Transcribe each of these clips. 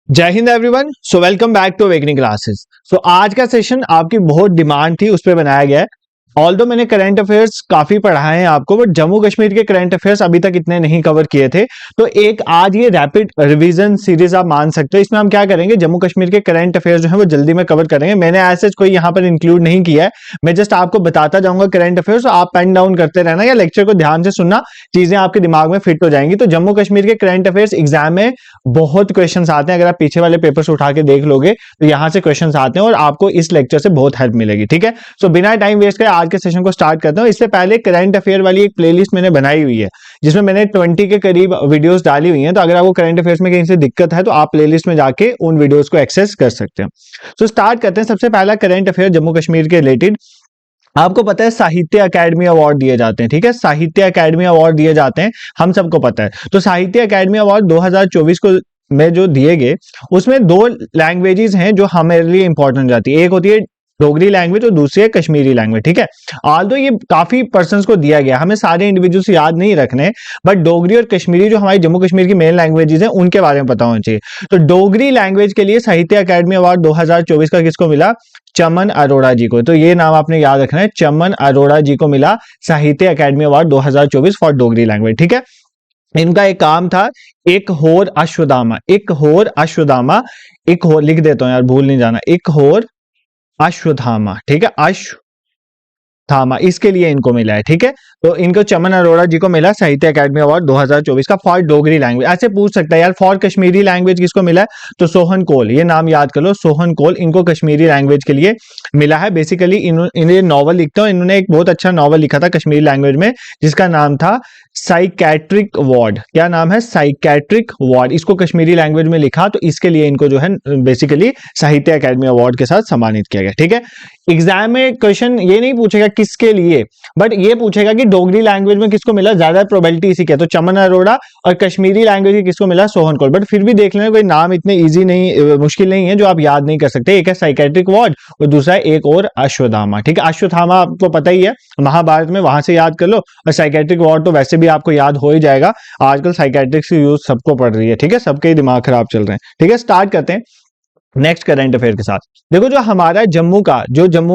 जय हिंद everyone. So welcome back to Awakening Classes. सो आज का सेशन आपकी बहुत डिमांड थी, उस पर बनाया गया है। ऑल्दो मैंने करंट अफेयर्स काफी पढ़ाए हैं आपको, बट जम्मू कश्मीर के करंट अफेयर्स अभी तक इतने नहीं कवर किए थे। तो एक आज ये रैपिड रिवीजन सीरीज आप मान सकते हो। इसमें हम क्या करेंगे, जम्मू कश्मीर के करंट अफेयर्स जो है वो जल्दी में कवर करेंगे। मैंने ऐसे कोई यहाँ पर इंक्लूड नहीं किया है, मैं जस्ट आपको बताता जाऊंगा करंट अफेयर्स, आप पेन डाउन करते रहना या लेक्चर को ध्यान से सुनना, चीजें आपके दिमाग में फिट हो जाएंगी। तो जम्मू कश्मीर के करंट अफेयर्स एग्जाम में बहुत क्वेश्चन आते हैं। अगर आप पीछे वाले पेपर्स उठा के देख लोगे तो यहाँ से क्वेश्चन आते हैं और आपको इस लेक्चर से बहुत हेल्प मिलेगी। ठीक है, सो बिना टाइम वेस्ट करे आज के सेशन को स्टार्ट करता हूँ। इससे पहले करंट अफेयर वाली एक प्लेलिस्ट मैंने बनाई हुई है जिसमें मैंने 20 के करीब वीडियोस डाली हुई हैं। तो अगर आपको करंट अफेयर्स में कहीं से दिक्कत है तो आप प्लेलिस्ट में जाके उन वीडियोस को एक्सेस कर सकते हैं। सो स्टार्ट करते हैं। सबसे पहला करंट अफेयर जम्मू कश्मीर के रिलेटेड। आपको पता है साहित्य अकेडमी अवार्ड दिए जाते हैं। ठीक है, साहित्य अकेडमी अवार्ड दिए जाते हैं, हम सबको पता है। तो साहित्य अकेडमी अवार्ड 2024 को में जो दिए गए उसमें दो लैंग्वेजेस हैं जो हमारे लिए इंपॉर्टेंट हो जाती है। एक होती है डोगरी लैंग्वेज और दूसरी है कश्मीरी लैंग्वेज। ठीक है, ऑल्दो ये काफी पर्संस को दिया गया, हमें सारे इंडिविजुअल्स याद नहीं रखने, बट डोगरी और कश्मीरी जो हमारी जम्मू कश्मीर की मेन लैंग्वेजेस हैं उनके बारे में पता होना चाहिए। तो डोगरी लैंग्वेज के लिए साहित्य अकेडमी अवार्ड 2024 का किसको मिला? चमन अरोड़ा जी को। तो ये नाम आपने याद रखना है, चमन अरोड़ा जी को मिला साहित्य academy award 2024 for Dogri language. ठीक है, इनका एक काम था एक होर अश्वत्थामा, एक होर अश्वत्थामा, एक होर लिख देता हूं यार, भूल नहीं जाना, एक होर अश्वत्थामा। ठीक है, अश्वत्थामा, इसके लिए इनको मिला है। ठीक है, तो इनको चमन अरोड़ा जी को मिला साहित्य अकेडमी अवार्ड 2024 का फॉर डोगरी लैंग्वेज। ऐसे पूछ सकता है यार फॉर कश्मीरी लैंग्वेज किसको मिला है? तो सोहन कोल, ये नाम याद कर लो, सोहन कोल, इनको कश्मीरी लैंग्वेज के लिए मिला है। बेसिकली इन्हें नॉवल लिखते हो, इन्होंने एक बहुत अच्छा नॉवल लिखा था कश्मीरी लैंग्वेज में जिसका नाम था साइकैट्रिक वार्ड। क्या नाम है? Psychiatric ward. इसको कश्मीरी लैंग्वेज में लिखा, तो इसके लिए इनको जो है बेसिकली साहित्य अकेडमी अवार्ड के साथ सम्मानित किया गया। ठीक है, एग्जाम में क्वेश्चन ये नहीं पूछेगा किसके लिए, बट ये पूछेगा कि डोगरी लैंग्वेज में किसको मिला, ज्यादा प्रोबेबिलिटी इसी की है। तो चमन अरोड़ा, और कश्मीरी लैंग्वेज की किसको मिला? सोहन कोल। बट फिर भी देख लेना, कोई नाम इतने इजी नहीं, मुश्किल नहीं है जो आप याद नहीं कर सकते। एक है साइकैट्रिक वार्ड और दूसरा है एक और अश्वत्थामा। ठीक है, अश्वत्थामा आपको पता ही है, महाभारत में, वहां से याद कर लो। और साइकैट्रिक वार्ड तो वैसे भी आपको याद हो ही जाएगा, आजकल साइकैट्रिक्स की यूज सबको पड़ रही है। ठीक है, सबके ही दिमाग खराब चल रहे हैं। ठीक है, स्टार्ट करते हैं नेक्स्ट करंट अफेयर के साथ। देखो जो हमारा जम्मू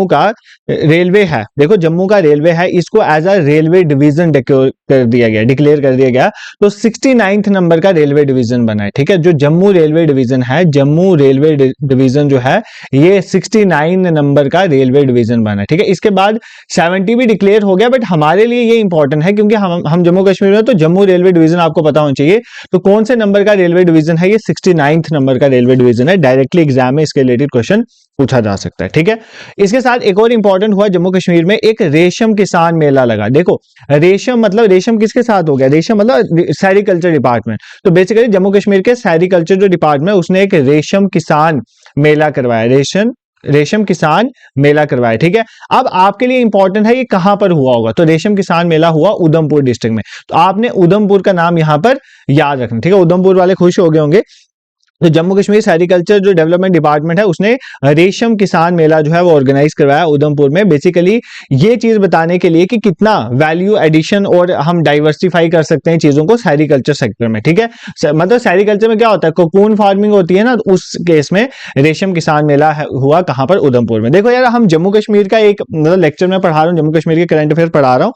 का रेलवे है, देखो जम्मू का रेलवे है, इसको as a railway division declare कर दिया गया। तो 69th नंबर का रेलवे डिवीजन बना है। ठीक है, जो जम्मू रेलवे डिवीजन है, जम्मू रेलवे डिवीजन जो है ये 69 नंबर का रेलवे डिवीजन बना है। ठीक है, इसके बाद 70 भी डिक्लेयर हो गया, बट हमारे लिए ये इंपॉर्टेंट है क्योंकि हम जम्मू कश्मीर में, तो जम्मू रेलवे डिवीजन आपको पता होना चाहिए। तो कौन से नंबर का रेलवे डिवीजन है? ये 69th नंबर का रेलवे डिवीजन है। डायरेक्टली एग्जाम में इसके रिलेटेड क्वेश्चन पूछा जा सकता है। ठीक है, इसके साथ एक और इंपॉर्टेंट हुआ, जम्मू कश्मीर में एक रेशम किसान मेला लगा। देखो रेशम मतलब रेशम किसके साथ हो गया? रेशम मतलब सेरिकल्चर डिपार्टमेंट। तो बेसिकली जम्मू कश्मीर के सेरिकल्चर जो डिपार्टमेंट, उसने एक रेशम किसान मेला करवाया, रेशम किसान मेला करवाया। ठीक है, अब आपके लिए इंपॉर्टेंट है ये कहां पर हुआ होगा। तो रेशम किसान मेला हुआ उधमपुर डिस्ट्रिक्ट में। तो आपने उधमपुर का नाम यहां पर याद रखना। ठीक है, उधमपुर वाले खुश हो गए होंगे। तो जम्मू कश्मीर सेरिकल्चर जो डेवलपमेंट डिपार्टमेंट है उसने रेशम किसान मेला जो है वो ऑर्गेनाइज करवाया उधमपुर में। बेसिकली ये चीज बताने के लिए कि कितना वैल्यू एडिशन और हम डाइवर्सिफाई कर सकते हैं चीजों को सेरिकल्चर सेक्टर में। ठीक है, मतलब सेरिकल्चर में क्या होता है, कोकून फार्मिंग होती है ना, उस केस में रेशम किसान मेला हुआ कहां पर? उधमपुर में। देखो यार, हम जम्मू कश्मीर का एक मतलब लेक्चर में पढ़ा रहा हूँ, जम्मू कश्मीर के करंट अफेयर पढ़ा रहा हूँ।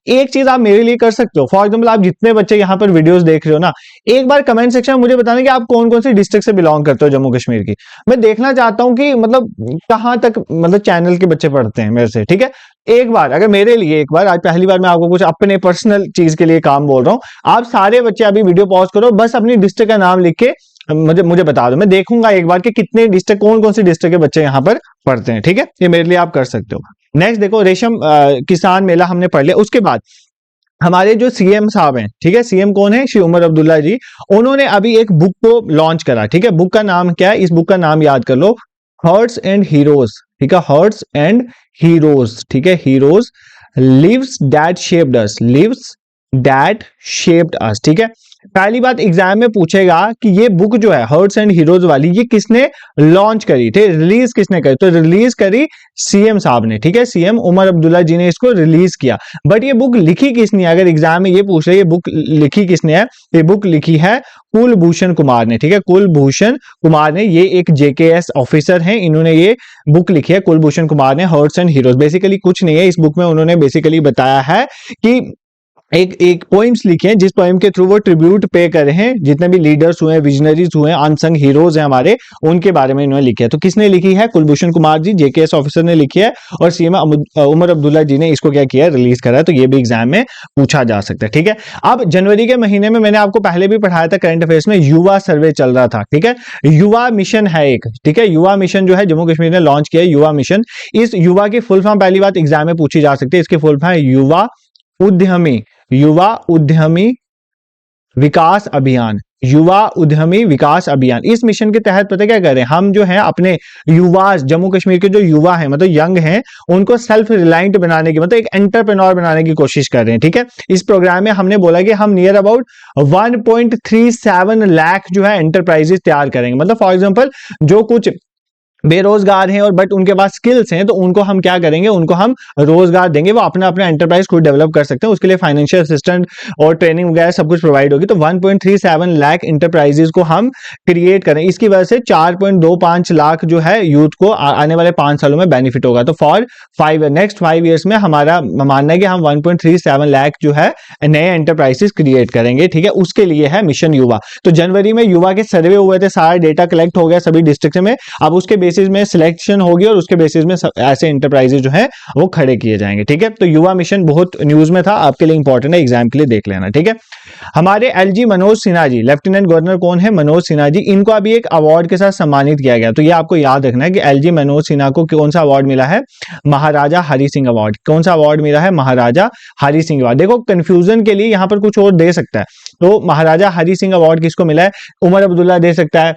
एक चीज आप मेरे लिए कर सकते हो, फॉर एग्जाम्पल आप जितने बच्चे यहाँ पर वीडियोस देख रहे हो ना, एक बार कमेंट सेक्शन में मुझे बताना कि आप कौन कौन सी डिस्ट्रिक्ट से बिलोंग करते हो जम्मू कश्मीर की। मैं देखना चाहता हूं कि मतलब कहां तक मतलब चैनल के बच्चे पढ़ते हैं मेरे से। ठीक है, एक बार अगर मेरे लिए, एक बार आज पहली बार मैं आपको कुछ अपने पर्सनल चीज के लिए काम बोल रहा हूं, आप सारे बच्चे अभी वीडियो पॉज करो, बस अपनी डिस्ट्रिक्ट का नाम लिख के मुझे बता दो। मैं देखूंगा एक बार कि कितने डिस्ट्रिक्ट, कौन कौन सी डिस्ट्रिक्ट के बच्चे यहाँ पर पढ़ते हैं। ठीक है, ये मेरे लिए आप कर सकते हो। नेक्स्ट देखो, रेशम किसान मेला हमने पढ़ लिया। उसके बाद हमारे जो सीएम साहब हैं, ठीक है, सीएम कौन है? श्री उमर अब्दुल्ला जी। उन्होंने अभी एक बुक को लॉन्च करा। ठीक है, बुक का नाम क्या है? इस बुक का नाम याद कर लो, हर्ट्स एंड हीरोज। ठीक है, हर्ट्स एंड हीरोज। ठीक है, heroes, lives that shaped us, lives that shaped us. ठीक है, पहली बात एग्जाम में पूछेगा कि ये बुक जो है हर्ट्स एंड हीरोज वाली, ये किसने लॉन्च करी थी, रिलीज किसने करी, तो रिलीज करी सीएम साहब ने, ठीक है, सीएम उमर अब्दुल्ला जी ने इसको रिलीज किया। बट ये बुक लिखी किसने, अगर एग्जाम में ये पूछ रहे ये बुक लिखी किसने है, ये बुक लिखी है कुलभूषण कुमार ने, ठीक है, कुलभूषण कुमार ने, ये एक जेकेएस ऑफिसर हैं, इन्होंने ये बुक लिखी है कुलभूषण कुमार ने, हर्ट्स एंड हीरोज। बेसिकली कुछ नहीं है इस बुक में, उन्होंने बेसिकली बताया है कि एक पोइम्स लिखे हैं जिस पोइम के थ्रू वो ट्रिब्यूट पे कर रहे हैं जितने भी लीडर्स हुए, विजनरीज हुए, अनसंग हीरोज हैं हमारे, उनके बारे में इन्होंने लिखे है। तो किसने लिखी है, कुलभूषण कुमार जी, जेकेएस ऑफिसर ने लिखी है, और सीएम उमर अब्दुल्ला जी ने इसको क्या किया, रिलीज करा है। तो ये भी एग्जाम में पूछा जा सकता है, ठीक है। अब जनवरी के महीने में मैंने आपको पहले भी पढ़ाया था करंट अफेयर्स में, युवा सर्वे चल रहा था, ठीक है, युवा मिशन है एक, ठीक है, युवा मिशन जो है जम्मू कश्मीर ने लॉन्च किया है, युवा मिशन। इस युवा की फुल फॉर्म पहली बात एग्जाम में पूछी जा सकती है, इसकी फुल फॉर्म है युवा उद्यमी, युवा उद्यमी विकास अभियान, युवा उद्यमी विकास अभियान। इस मिशन के तहत पता क्या कर रहे हैं हम, जो है अपने युवा, जम्मू कश्मीर के जो युवा हैं, मतलब यंग हैं, उनको सेल्फ रिलायंट बनाने की, मतलब एक एंटरप्रेन्योर बनाने की कोशिश कर रहे हैं, ठीक है। इस प्रोग्राम में हमने बोला कि हम नियर अबाउट 1.37 लाख जो है एंटरप्राइजेस तैयार करेंगे। मतलब फॉर एग्जांपल जो कुछ बेरोजगार हैं और बट उनके पास स्किल्स हैं, तो उनको हम क्या करेंगे, उनको हम रोजगार देंगे, वो अपना अपना एंटरप्राइज खुद डेवलप कर सकते हैं, उसके लिए फाइनेंशियल असिस्टेंट और ट्रेनिंग वगैरह सब कुछ प्रोवाइड होगी। तो 1.37 लाख एंटरप्राइजेस को हम क्रिएट करें, इसकी वजह से 4.25 लाख जो है यूथ को आने वाले 5 सालों में बेनिफिट होगा। तो फॉर नेक्स्ट 5 ईयर्स में हमारा मानना है कि हम 1.37 लाख जो है नए एंटरप्राइजेस क्रिएट करेंगे, ठीक है, उसके लिए है मिशन युवा। तो जनवरी में युवा के सर्वे हुए थे, सारा डेटा कलेक्ट हो गया सभी डिस्ट्रिक्ट में, अब उसके बेसिस में सिलेक्शन होगी और उसके बेसिस में ऐसे एंटरप्राइजेस जो है वो खड़े किए जाएंगे, ठीक है। तो युवा मिशन बहुत न्यूज में था, आपके लिए इंपॉर्टेंट है, एग्जाम के लिए देख लेना, ठीक है। हमारे LG Manoj Sinha ji, lieutenant governor कौन है, मनोज सिन्हा जी, इनको अभी एक अवार्ड के साथ सम्मानित किया गया। तो ये आपको याद रखना है कि एलजी मनोज सिन्हा को कौन सा अवार्ड मिला है, महाराजा हरि सिंह अवार्ड। कौन सा अवार्ड मिला है, महाराजा हरि सिंह अवार्ड। देखो कंफ्यूजन के लिए यहां पर कुछ और दे सकता है, तो महाराजा हरि सिंह अवार्ड किसको मिला है, उमर अब्दुल्ला दे सकता है,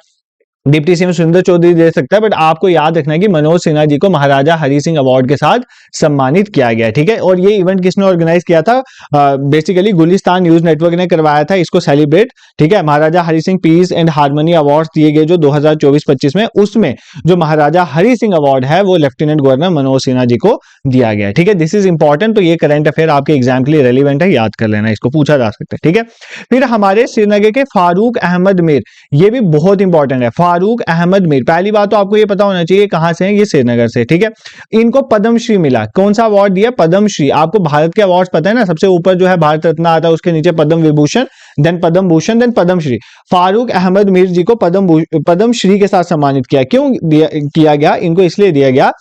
डिप्टी सीएम सुरेंद्र चौधरी दे सकता है, बट आपको याद रखना है कि मनोज सिन्हा जी को महाराजा हरि सिंह अवार्ड के साथ सम्मानित किया गया, ठीक है। और ये इवेंट किसने ऑर्गेनाइज किया था, बेसिकली गुलिस्तान न्यूज नेटवर्क ने करवाया था इसको सेलिब्रेट, ठीक है। Maharaja Hari Singh peace and harmony award दिए गए जो 2024-25 में, उसमें जो महाराजा हरि सिंह अवार्ड है वो लेफ्टिनेंट गवर्नर मनोज सिन्हा जी को दिया गया, ठीक है। दिस इज इंपॉर्टेंट, तो ये करंट अफेयर आपके एग्जाम के लिए रेलिवेंट है, याद कर लेना, इसको पूछा जा सकता है, ठीक है। फिर हमारे श्रीनगर के फारूक अहमद मीर, ये भी बहुत इंपॉर्टेंट है, फारूक अहमद मीर। पहली बात तो आपको ये पता होना चाहिए कहां से हैं, ये श्रीनगर से, ठीक है। इनको पद्मश्री मिला, कौन सा अवार्ड दिया, पद्मश्री। आपको भारत के अवार्ड्स पता है ना, सबसे ऊपर जो है भारत रत्न आता है, उसके नीचे पद्म विभूषण, देन पद्म भूषण, देन पद्मश्री। फारूक अहमद मीर जी को पद्मश्री के साथ सम्मानित किया। क्यों किया गया, इनको इसलिए दिया गया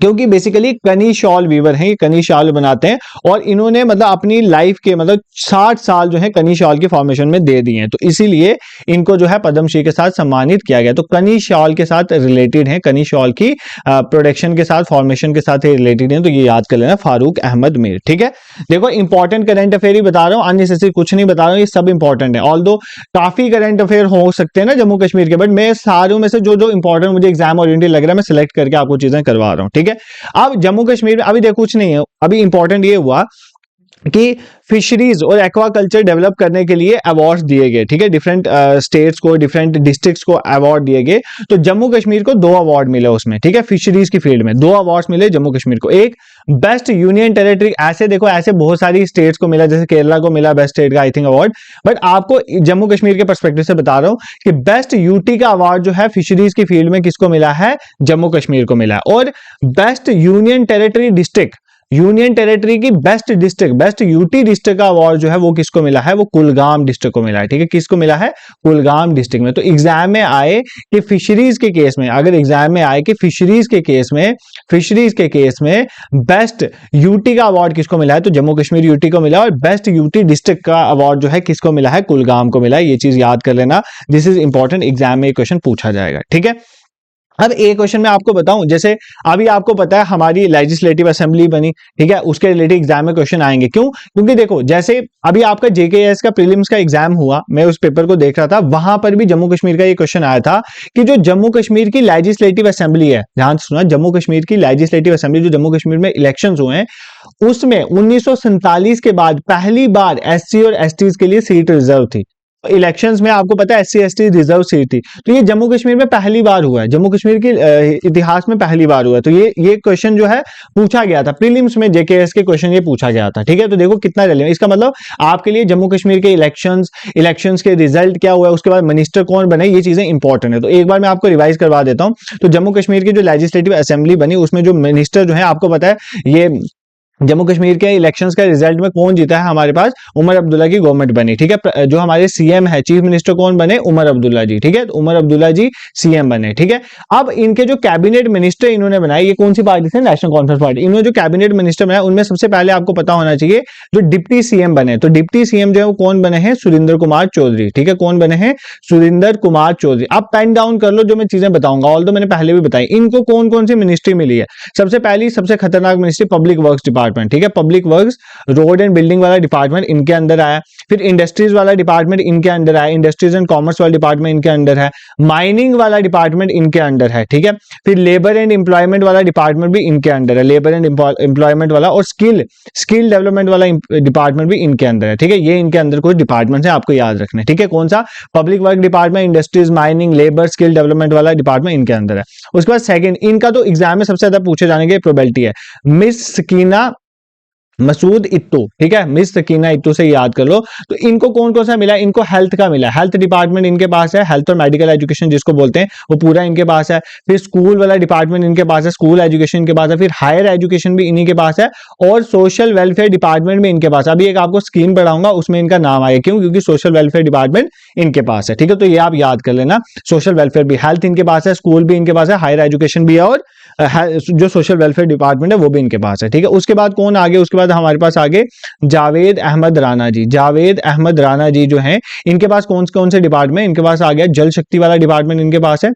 क्योंकि बेसिकली कनी शॉल वीवर हैं, कनी शॉल बनाते हैं, और इन्होंने मतलब अपनी लाइफ के मतलब 60 साल जो है कनी शॉल के फॉर्मेशन में दे दिए हैं, तो इसीलिए इनको जो है पद्मश्री के साथ सम्मानित किया गया। तो कनी शॉल के साथ रिलेटेड है, कनी शॉल की प्रोडक्शन के साथ, फॉर्मेशन के साथ रिलेटेड है, तो ये याद कर लेना, फारूक अहमद मीर, ठीक है। देखो इंपॉर्टेंट करंट अफेयर ही बता रहा हूँ, अननेसेसरी कुछ नहीं बता रहा हूँ, ये सब इंपॉर्टेंट है। ऑल्दो काफी करंट अफेयर हो सकते हैं ना जम्मू कश्मीर के, बट मैं सारों में से जो जो इंपॉर्टेंट मुझे एग्जाम ओरिएंटेड लग रहा है मैं सिलेक्ट करके आपको चीजें करवा रहा हूँ, ठीक है। अब जम्मू कश्मीर में अभी देखो कुछ नहीं है, अभी इंपॉर्टेंट ये हुआ कि फिशरीज और एक्वाकल्चर डेवलप करने के लिए अवार्ड्स दिए गए, ठीक है। डिफरेंट स्टेट्स को, डिफरेंट डिस्ट्रिक्ट्स को अवार्ड दिए गए, तो जम्मू कश्मीर को 2 अवार्ड मिले उसमें, ठीक है। फिशरीज की फील्ड में 2 अवार्ड्स मिले जम्मू कश्मीर को, एक बेस्ट यूनियन टेरिटरी, ऐसे देखो ऐसे बहुत सारी स्टेट्स को मिला, जैसे केरला को मिला बेस्ट स्टेट का आई थिंक अवार्ड, बट आपको जम्मू कश्मीर के पर्सपेक्टिव से बता रहा हूं कि बेस्ट यूटी का अवार्ड जो है फिशरीज की फील्ड में किसको मिला है, जम्मू कश्मीर को मिला है। और best union territory district, union territory की best district, best UT district का अवार्ड जो है वो किसको मिला है, वो कुलगाम डिस्ट्रिक्ट को मिला है, ठीक है। किसको मिला है, कुलगाम डिस्ट्रिक्ट में। तो एग्जाम में आए कि फिशरीज के केस में, अगर एग्जाम में आए कि फिशरीज के केस में बेस्ट यूटी का अवार्ड किसको मिला है, तो जम्मू कश्मीर यूटी को मिला, और बेस्ट यूटी डिस्ट्रिक्ट का अवार्ड जो है किसको मिला है, कुलगाम को मिला है। ये चीज याद कर लेना, दिस इज इंपॉर्टेंट, एग्जाम में क्वेश्चन पूछा जाएगा, ठीक है। अब एक क्वेश्चन मैं आपको बताऊं, जैसे अभी आपको पता है हमारी लेजिस्लेटिव असेंबली बनी, ठीक है, उसके रिलेटेड एग्जाम में क्वेश्चन आएंगे। क्यों, क्योंकि देखो जैसे अभी आपका जेकेएस का प्रीलिम्स का एग्जाम हुआ, मैं उस पेपर को देख रहा था, वहां पर भी जम्मू कश्मीर का ये क्वेश्चन आया था कि जो जम्मू कश्मीर की लेजिस्लेटिव असेंबली है, ध्यान से सुना, जम्मू कश्मीर की लेजिस्लेटिव असेंबली, जो जम्मू कश्मीर में इलेक्शन हुए हैं, उसमें 1947 के बाद पहली बार एससी और एसटीज के लिए सीट रिजर्व थी। इलेक्शंस में आपको पता है SC ST रिजर्व सीट थी, तो ये जम्मू कश्मीर में पहली बार हुआ है, जम्मू कश्मीर के इतिहास में पहली बार हुआ है। तो ये क्वेश्चन जो है पूछा गया था प्रीलिम्स में, JKS के क्वेश्चन ये पूछा गया था, ठीक है। तो देखो कितना रेलेवेंट, इसका मतलब आपके लिए जम्मू कश्मीर के इलेक्शंस के रिजल्ट क्या हुआ है, उसके बाद मिनिस्टर कौन बने, ये चीजें इंपॉर्टेंट है। तो एक बार मैं आपको रिवाइज करवा देता हूं। तो जम्मू कश्मीर की जो लेजिस्लेटिव असेंबली बनी, उसमें जो मिनिस्टर जो है आपको पता है, ये जम्मू कश्मीर के इलेक्शंस का रिजल्ट में कौन जीता है, हमारे पास उमर अब्दुल्ला की गवर्नमेंट बनी, ठीक है। जो हमारे CM है, चीफ मिनिस्टर कौन बने, उमर अब्दुल्ला जी, ठीक है। तो उमर अब्दुल्ला जी CM बने, ठीक है। अब इनके जो कैबिनेट मिनिस्टर इन्होंने बनाए, ये कौन सी पार्टी से, नेशनल कॉन्फ्रेंस पार्टी। इन्होंने जो कैबिनेट मिनिस्टर बनाए, उनमें सबसे पहले आपको पता होना चाहिए जो डिप्टी CM बने, तो डिप्टी CM जो है वो कौन बने हैं, सुरेंद्र कुमार चौधरी, ठीक है। कौन बने हैं, सुरेंद्र कुमार चौधरी। अब पेन डाउन कर लो जो मैं चीजें बताऊंगा, ऑल दो मैंने पहले भी बताई। इनको कौन कौन सी मिनिस्ट्री मिली है, सबसे पहली सबसे खतरनाक मिनिस्ट्री पब्लिक वर्क्स डिपार्टमेंट, ठीक है। Public works, road and building वाला डिपार्टमेंट इनके अंदर आया। फिर इंडस्ट्रीज वाला डिपार्टमेंट इनके अंदर आया, इंडस्ट्रीज एंड कॉमर्स वाला डिपार्टमेंट इनके अंदर है। माइनिंग वाला डिपार्टमेंट इनके अंदर है, ठीक है। फिर लेबर एंड एम्प्लॉयमेंट वाला डिपार्टमेंट भी इनके अंदर है, लेबर एंड एम्प्लॉयमेंट वाला, और स्किल डेवलपमेंट वाला डिपार्टमेंट भी इनके अंदर है, ठीक है। ये इनके अंदर कुछ डिपार्टमेंट है, आपको याद रखने, ठीक है। कौन सा, public work department, industries, mining, labour, skill development वाला डिपार्टमेंट इनके अंदर है। उसके बाद सेकंड, इनका तो एग्जाम में सबसे ज्यादा पूछे जाने की प्रोबेबिलिटी है, मिस सकीना मसूद इत्तू, ठीक है। मिस सकीना इत्तू से याद कर लो। तो इनको कौन कौन सा मिला, इनको हेल्थ का मिला, हेल्थ डिपार्टमेंट इनके पास है, हेल्थ और मेडिकल एजुकेशन जिसको बोलते हैं वो पूरा इनके पास है। फिर स्कूल वाला डिपार्टमेंट इनके पास है, स्कूल एजुकेशन इनके पास है। फिर हायर एजुकेशन भी इन्हीं के पास है, और सोशल वेलफेयर डिपार्टमेंट भी इनके पास है। अभी एक आपको स्कीम पढ़ाऊंगा, उसमें इनका नाम आएगा, क्यों, क्योंकि सोशल वेलफेयर डिपार्टमेंट इनके पास है, ठीक है। तो ये आप याद कर लेना, सोशल वेलफेयर भी, हेल्थ इनके पास है, स्कूल भी इनके पास है, हायर एजुकेशन भी है, और जो सोशल वेलफेयर डिपार्टमेंट है वो भी इनके पास है, ठीक है। उसके बाद कौन आगे, उसके बाद हमारे पास आगे जावेद अहमद राणा जी। जावेद अहमद राणा जी जो हैं, इनके पास कौन कौन से डिपार्टमेंट, इनके पास आ गया जल शक्ति वाला डिपार्टमेंट इनके पास है,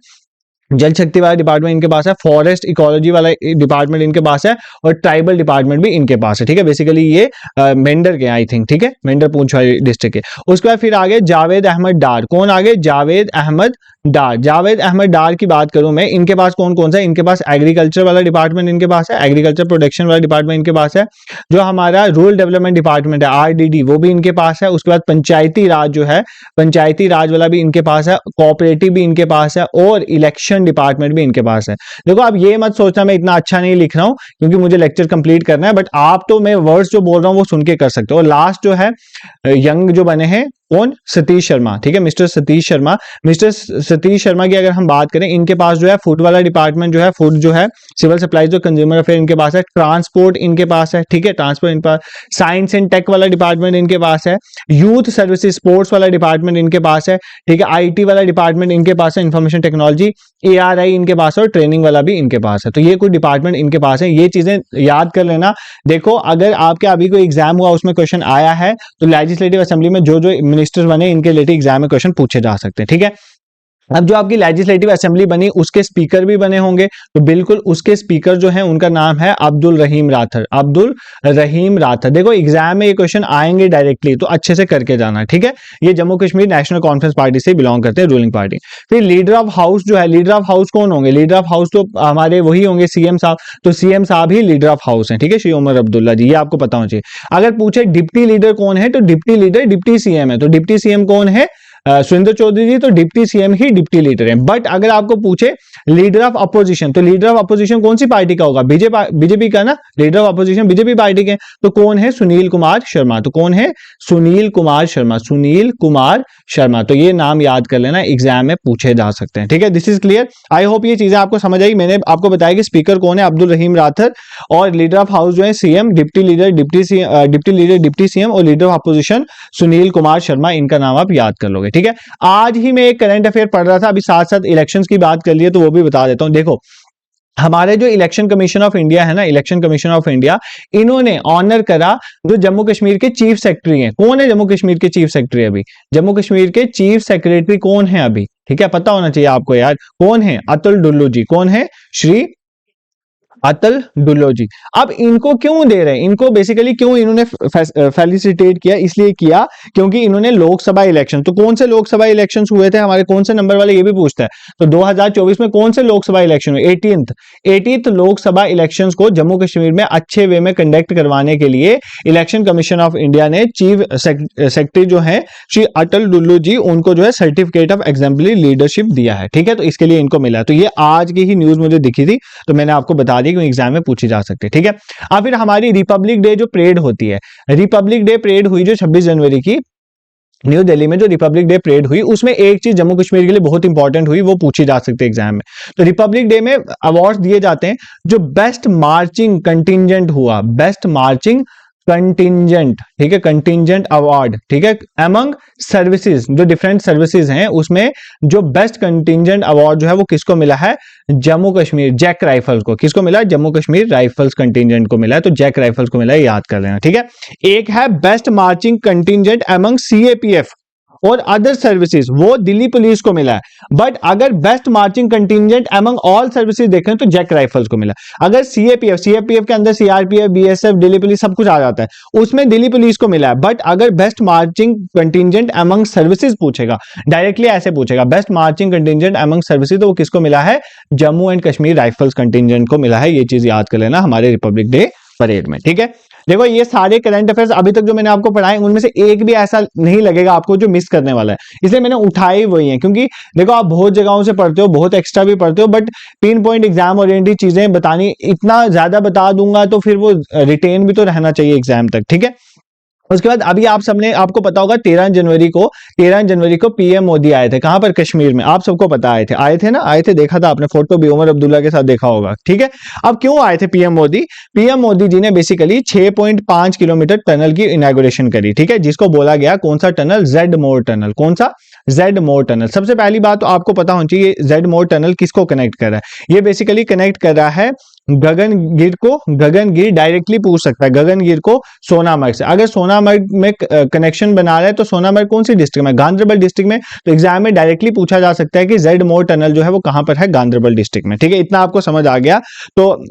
जल शक्ति वाला डिपार्टमेंट इनके पास है, फॉरेस्ट इकोलॉजी वाला डिपार्टमेंट इनके पास है, और ट्राइबल डिपार्टमेंट भी इनके पास है, ठीक है। बेसिकली ये मेंढर के, आई थिंक, ठीक है, मेंढर पूंछ वाली डिस्ट्रिक्ट के। उसके बाद फिर आगे जावेद अहमद डार, कौन आगे, जावेद अहमद डार। जावेद अहमद डार की बात करूं मैं, इनके पास कौन कौन सा है, इनके पास एग्रीकल्चर वाला डिपार्टमेंट इनके पास है, एग्रीकल्चर प्रोडक्शन वाला डिपार्टमेंट इनके पास है। जो हमारा रूरल डेवलपमेंट डिपार्टमेंट है, RDD, वो भी इनके पास है। उसके बाद पंचायती राज जो है, पंचायती राज वाला भी इनके पास है, कोऑपरेटिव भी इनके पास है, और इलेक्शन डिपार्टमेंट भी इनके पास है। देखो आप ये मत सोचना मैं इतना अच्छा नहीं लिख रहा हूं, क्योंकि मुझे लेक्चर कंप्लीट करना है, बट आप तो मैं वर्ड्स जो बोल रहा हूं वो सुन के कर सकते हो। और लास्ट जो है यंग जो बने हैं, कौन, सतीश शर्मा, ठीक है, मिस्टर सतीश शर्मा। मिस्टर सतीश शर्मा की अगर हम बात करें, इनके पास जो है फूड वाला डिपार्टमेंट जो है, फूड जो है, सिविल सप्लाईज और कंज्यूमर अफेयर इनके पास है, ट्रांसपोर्ट इनके पास है, ठीक है, ट्रांसपोर्ट इनके पास, साइंस एंड टेक वाला डिपार्टमेंट इनके पास है, यूथ सर्विसेज स्पोर्ट्स वाला डिपार्टमेंट इनके पास है, ठीक है, IT वाला डिपार्टमेंट इनके पास है, इंफॉर्मेशन टेक्नोलॉजी, ARI इनके पास है, और ट्रेनिंग वाला भी इनके पास है। तो ये कुछ डिपार्टमेंट इनके पास है, ये चीजें याद कर लेना। देखो अगर आपके अभी कोई एग्जाम हुआ उसमें क्वेश्चन आया है, तो लेजिस्लेटिव असेंबली में जो जो मिनिस्टर्स बने इनके रिलेटेड एग्जाम में क्वेश्चन पूछे जा सकते हैं, ठीक है। अब जो आपकी लेजिस्लेटिव असेंबली बनी उसके स्पीकर भी बने होंगे, तो बिल्कुल उसके स्पीकर जो है उनका नाम है अब्दुल रहीम राठर, अब्दुल रहीम राठर। देखो एग्जाम में ये क्वेश्चन आएंगे डायरेक्टली, तो अच्छे से करके जाना, ठीक है। ये Jammu Kashmir national conference party से बिलोंग करते हैं, रूलिंग पार्टी। फिर लीडर ऑफ हाउस जो है, लीडर ऑफ हाउस कौन होंगे, लीडर ऑफ हाउस तो हमारे वही होंगे CM साहब, तो CM साहब ही लीडर ऑफ हाउस हैं, ठीक है, श्री उमर अब्दुल्ला जी, ये आपको पता होना चाहिए। अगर पूछे डिप्टी लीडर कौन है, तो डिप्टी लीडर डिप्टी CM है, तो डिप्टी CM कौन है, सुरेंद्र चौधरी जी, तो डिप्टी CM ही डिप्टी लीडर है। बट अगर आपको पूछे लीडर ऑफ अपोजिशन, तो लीडर ऑफ अपोजिशन कौन सी पार्टी का होगा, बीजेपी का ना, leader of opposition BJP party के, तो कौन है, सुनील कुमार शर्मा। तो कौन है, सुनील कुमार शर्मा, सुनील कुमार शर्मा। तो ये नाम याद कर लेना, एग्जाम में पूछे जा सकते हैं, ठीक है। This is clear, I hope ये चीजें आपको समझ आई। मैंने आपको बताया कि स्पीकर कौन है, अब्दुल रहीम राठर, और लीडर ऑफ हाउस जो है CM, deputy leader deputy CM, और leader of opposition Sunil Kumar Sharma, इनका नाम आप याद कर लोगे, ठीक है। आज ही मैं एक करंट अफेयर पढ़ रहा था, अभी साथ साथ इलेक्शंस की बात कर लिए तो वो भी बता देता हूं। देखो हमारे जो इलेक्शन कमीशन ऑफ इंडिया है ना, इलेक्शन कमीशन ऑफ इंडिया, इन्होंने ऑनर करा जो जम्मू कश्मीर के चीफ सेक्रेटरी हैं। कौन है जम्मू कश्मीर के चीफ सेक्रेटरी अभी, जम्मू कश्मीर के चीफ सेक्रेटरी कौन है अभी, ठीक है, पता होना चाहिए आपको यार, कौन है, अतुल डुल्लू जी। कौन है, श्री अतल डुल्लो जी। अब इनको क्यों दे रहे हैं, इनको बेसिकली क्यों इन्होंने फेलिसिटेट किया, इसलिए किया क्योंकि इन्होंने लोकसभा इलेक्शन, तो कौन से लोकसभा इलेक्शन हुए थे हमारे, कौन से नंबर वाले, ये भी पूछता है। तो 2024 में कौन से लोकसभा इलेक्शन हुए, 18th लोकसभा इलेक्शंस को जम्मू कश्मीर में अच्छे वे में कंडक्ट करवाने के लिए इलेक्शन कमीशन ऑफ इंडिया ने चीफ सेक्रेटरी जो है श्री अटल डुल्लू जी, उनको जो है सर्टिफिकेट ऑफ एग्जाम्पलरी लीडरशिप दिया है। ठीक है, तो इसके लिए इनको मिला। तो ये आज की ही न्यूज मुझे दिखी थी, तो मैंने आपको बता दी कि एग्जाम में पूछी जा सकती है। ठीक है, अब फिर हमारी रिपब्लिक डे जो परेड होती है, रिपब्लिक डे परेड हुई जो 26 जनवरी की न्यू दिल्ली में, जो रिपब्लिक डे परेड हुई, उसमें एक चीज जम्मू कश्मीर के लिए बहुत इंपॉर्टेंट हुई, वो पूछी जा सकती है एग्जाम में। तो रिपब्लिक डे में अवार्ड दिए जाते हैं जो बेस्ट मार्चिंग कंटिजेंट हुआ, बेस्ट मार्चिंग कंटिजेंट, ठीक है, कंटिजेंट अवार्ड, ठीक है, अमंग सर्विसेज, जो डिफरेंट सर्विसेज हैं उसमें जो बेस्ट कंटिजेंट अवार्ड जो है वो किसको मिला है, जम्मू कश्मीर जैक राइफल्स को। किसको मिला है, जम्मू कश्मीर राइफल्स कंटिजेंट को मिला है, तो जैक राइफल्स को मिला है, याद कर लेना। ठीक है, एक है best marching contingent among CAPF और अदर सर्विसेज, वो दिल्ली पुलिस को मिला है। बट अगर best marching contingent among all services देखें तो जैक राइफल्स को मिला। अगर सीएपीएफ के अंदर सीआरपीएफ, बीएसएफ, दिल्ली पुलिस सब कुछ आ जाता है, उसमें दिल्ली पुलिस को मिला है। बट अगर best marching contingent among services पूछेगा, डायरेक्टली ऐसे पूछेगा best marching contingent among services, तो वो किसको मिला है, Jammu and Kashmir rifles contingent को मिला है। ये चीज याद कर लेना हमारे रिपब्लिक डे परेड में। ठीक है, देखो ये सारे करंट अफेयर्स अभी तक जो मैंने आपको पढ़ाए, उनमें से एक भी ऐसा नहीं लगेगा आपको जो मिस करने वाला है, इसलिए मैंने उठाए वही है। क्योंकि देखो आप बहुत जगहों से पढ़ते हो, बहुत एक्स्ट्रा भी पढ़ते हो, but pin point exam oriented चीजें बतानी, इतना ज्यादा बता दूंगा तो फिर वो रिटेन भी तो रहना चाहिए एग्जाम तक। ठीक है, उसके बाद अभी आप सबने, आपको पता होगा 13 जनवरी को पीएम मोदी आए थे, कहां पर, कश्मीर में। आप सबको पता आए थे ना, आए थे, देखा था आपने फोटो भी, उमर अब्दुल्ला के साथ देखा होगा। ठीक है, अब क्यों आए थे पीएम मोदी, पीएम मोदी जी ने बेसिकली 6.5 किलोमीटर टनल की इनॉग्रेशन करी। ठीक है, जिसको बोला गया कौन सा टनल, जेड मोर टनल। कौन सा, जेड मोर टनल। सबसे पहली बात तो आपको पता होनी चाहिए जेड मोर टनल किसको कनेक्ट कर रहा है, ये बेसिकली कनेक्ट कर रहा है गगनगिर को, गगनगिर डायरेक्टली पूछ सकता है, गगनगिर को सोनामर्ग से। अगर सोनामर्ग में कनेक्शन बना रहा है तो सोनामर्ग कौन सी डिस्ट्रिक्ट में, गांधरबल डिस्ट्रिक्ट में, तो एग्जाम में डायरेक्टली पूछा जा सकता है कि जेड मोर टनल जो है वो कहां पर है, गांधरबल डिस्ट्रिक्ट में। ठीक है, इतना आपको समझ आ गया। तो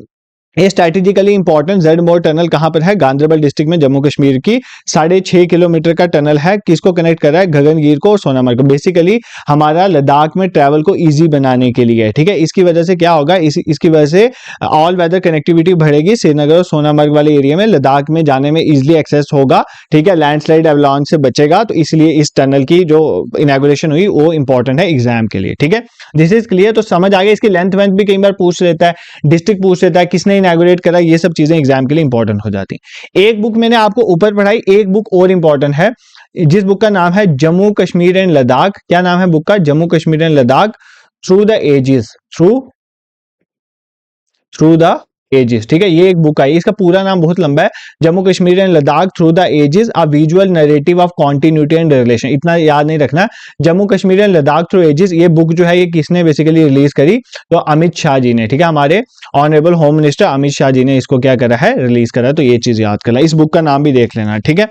ये स्ट्रैटेजिकली इंपॉर्टेंट जेड मोर टनल कहां पर है, गांधरबल डिस्ट्रिक्ट में, जम्मू कश्मीर की 6.5 किलोमीटर का टनल है। किसको कनेक्ट कर रहा है, गगनगिर को और सोनामर्ग को। बेसिकली हमारा लद्दाख में ट्रैवल को इजी बनाने के लिए। ठीक है, इसकी वजह से क्या होगा, इसकी वजह से ऑल वेदर कनेक्टिविटी बढ़ेगी, श्रीनगर और सोनामर्ग वाले एरिया में लद्दाख में जाने में इजिली एक्सेस होगा। ठीक है, लैंडस्लाइड एवलांच से बचेगा, तो इसलिए इस टनल की जो इनॉग्रेशन हुई वो इंपॉर्टेंट है एग्जाम के लिए। ठीक है, दिस इज क्लियर, तो समझ आ गया। इसकी लेंथ वेंथ भी कई बार पूछ लेता है, डिस्ट्रिक्ट पूछ लेता है, किसने इनॉग्रेट करा, ये सब चीजें एग्जाम के लिए इंपॉर्टेंट हो जाती हैं। एक बुक मैंने आपको ऊपर पढ़ाई, एक बुक और इंपॉर्टेंट है, जिस बुक का नाम है जम्मू कश्मीर एंड लद्दाख। क्या नाम है बुक का, Jammu Kashmir and Ladakh through the ages, through the ages. ठीक है, ये एक बुक आई, इसका पूरा नाम बहुत लंबा है, Jammu Kashmir and Ladakh through the ages, a visual narrative of continuity and relation. इतना याद नहीं रखना, Jammu Kashmir and Ladakh through ages, ये बुक जो है ये किसने बेसिकली रिलीज करी, तो अमित शाह जी ने। ठीक है, हमारे honourable home minister Amit Shah ji ने इसको क्या करा है, रिलीज करा, तो ये चीज याद करना, इस बुक का नाम भी देख लेना। ठीक है,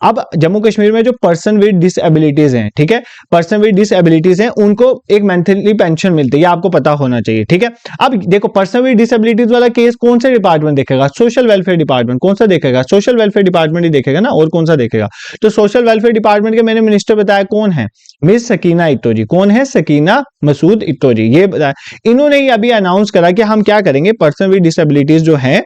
अब जम्मू कश्मीर में जो पर्सन विद डिसएबिलिटीज हैं, ठीक है, पर्सन विद डिसएबिलिटीज हैं, उनको एक मंथली पेंशन मिलती है, ये आपको पता होना चाहिए। ठीक है, अब देखो पर्सन विद डिसएबिलिटीज वाला केस कौन सा डिपार्टमेंट देखेगा, सोशल वेलफेयर डिपार्टमेंट। कौन सा देखेगा, सोशल वेलफेयर डिपार्टमेंट ही देखेगा ना, और कौन सा देखेगा। तो सोशल वेलफेयर डिपार्टमेंट के मैंने मिनिस्टर बताया कौन है, मिस सकीना इत्तो जी। कौन है, सकीना मसूद इत्तो जी, ये बताया। इन्होंने ही अभी अनाउंस करा कि हम क्या करेंगे, पर्सन विद डिसएबिलिटीज जो है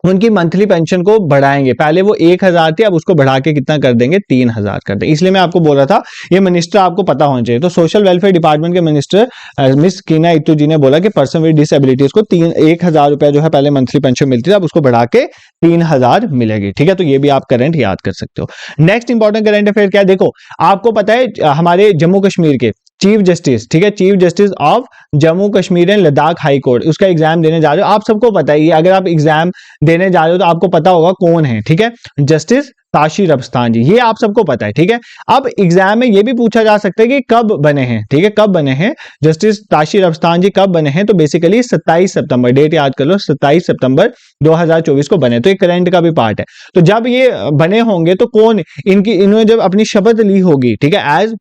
उनकी मंथली पेंशन को बढ़ाएंगे। पहले वो 1,000 थी, अब उसको बढ़ा के कितना कर देंगे, 3,000 कर देंगे। इसलिए मैं आपको बोल रहा था ये मिनिस्टर आपको पता होना चाहिए। तो सोशल वेलफेयर डिपार्टमेंट के मिनिस्टर मिस कीना इत्तू जी ने बोला कि पर्सन विद डिसएबिलिटीज को 1,000 रुपया जो है पहले मंथली पेंशन मिलती थी, अब उसको बढ़ा के 3,000 मिलेगी। ठीक है, तो ये भी आप करंट याद कर सकते हो। नेक्स्ट इंपॉर्टेंट करंट अफेयर क्या है, देखो आपको पता है हमारे जम्मू कश्मीर के चीफ जस्टिस, ठीक है, chief justice of Jammu Kashmir and Ladakh high court, उसका एग्जाम देने जा रहे हो। आप सबको पता है, अगर आप एग्जाम देने जा रहे हो तो आपको पता होगा कौन है। ठीक है, जस्टिस ताशीर अफस्तान जी, ये आप सबको पता है। ठीक है, अब एग्जाम में ये भी पूछा जा सकता है कि कब बने हैं। ठीक है, कब बने हैं जस्टिस ताशीर अफस्तान जी, कब बने हैं, तो बेसिकली 27 सितंबर, डेट याद कर लो, 27 सितंबर 2024 को बने। तो ये करंट का भी पार्ट है। तो जब ये बने होंगे तो कौन इन्होंने जब अपनी शपथ ली होगी, ठीक है, as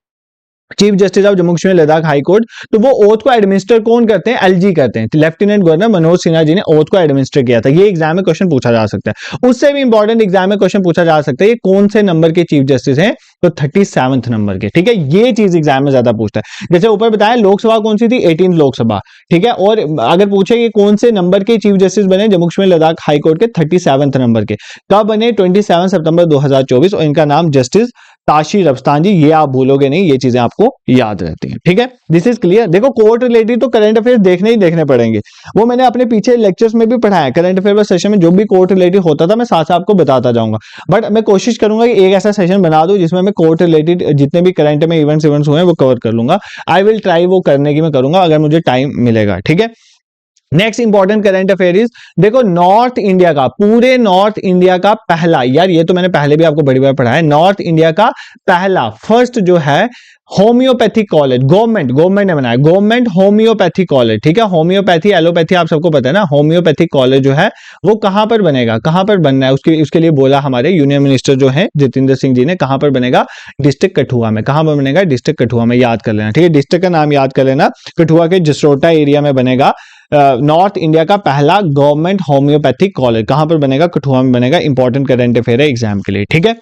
chief justice of Jammu Kashmir Ladakh high court, तो वो ओथ को एडमिनिस्टर कौन करते हैं? एलजी करते हैं। लेफ्टिनेंट गवर्नर मनोज सिन्हा जी ने ओथ को एडमिनिस्टर किया था। ये एग्जाम में क्वेश्चन पूछा जा सकता है। उससे भी इंपॉर्टेंट एग्जाम में क्वेश्चन पूछा जा सकता है, ये कौन से नंबर के चीफ जस्टिस हैं? तो 37वें नंबर के, ठीक है। ये चीज एग्जाम में ज्यादा पूछता है। जैसे ऊपर बताया लोकसभा कौन सी थी? 18 लोकसभा, ठीक है। और अगर पूछे कि कौन से नंबर के चीफ जस्टिस बने जम्मू कश्मीर लद्दाख हाई कोर्ट के? 37वें नंबर के। कब बने? 27 सितंबर 2024, और इनका नाम जस्टिस ताशी रफ्तान जी। ये आप भूलोगे नहीं, ये चीजें आपको याद रहती हैं, ठीक है। This is clear. देखो कोर्ट रिलेटेड तो करंट अफेयर्स देखने ही देखने पड़ेंगे, वो मैंने अपने पीछे लेक्चर्स में भी पढ़ाया। करंट अफेयर सेशन में जो भी कोर्ट रिलेटेड होता था मैं साथ साथ आपको बताता जाऊंगा, बट मैं कोशिश करूंगा कि एक ऐसा सेशन बना दूं जिसमें मैं कोर्ट रिलेटेड जितने भी करंट में इवेंट्स हुए हैं वो कवर कर लूंगा। आई विल ट्राई वो करने की मैं करूंगा अगर मुझे टाइम मिलेगा, ठीक है। Next important current affair is, देखो नॉर्थ इंडिया का, पूरे नॉर्थ इंडिया का पहला, यार ये तो मैंने पहले भी आपको बड़ी बार पढ़ा है, नॉर्थ इंडिया का पहला फर्स्ट जो है होम्योपैथिक कॉलेज, गवर्नमेंट ने बनाया, गवर्नमेंट होम्योपैथिक कॉलेज, ठीक है। होम्योपैथी एलोपैथी आप सबको पता है ना। होम्योपैथिक कॉलेज जो है वो कहां पर बनेगा, कहां पर बनना है, उसके लिए बोला हमारे यूनियन मिनिस्टर जो है जितेंद्र सिंह जी ने। कहां पर बनेगा? डिस्ट्रिक्ट कठुआ में। कहां पर बनेगा? डिस्ट्रिक्ट कठुआ में, याद कर लेना, ठीक है। डिस्ट्रिक्ट का नाम याद कर लेना, कठुआ के जसरोटा एरिया में बनेगा नॉर्थ इंडिया का पहला गवर्नमेंट होम्योपैथिक कॉलेज। कहां पर बनेगा? कठुआ में बनेगा। इंपॉर्टेंट करंट अफेयर है एग्जाम के लिए, ठीक है।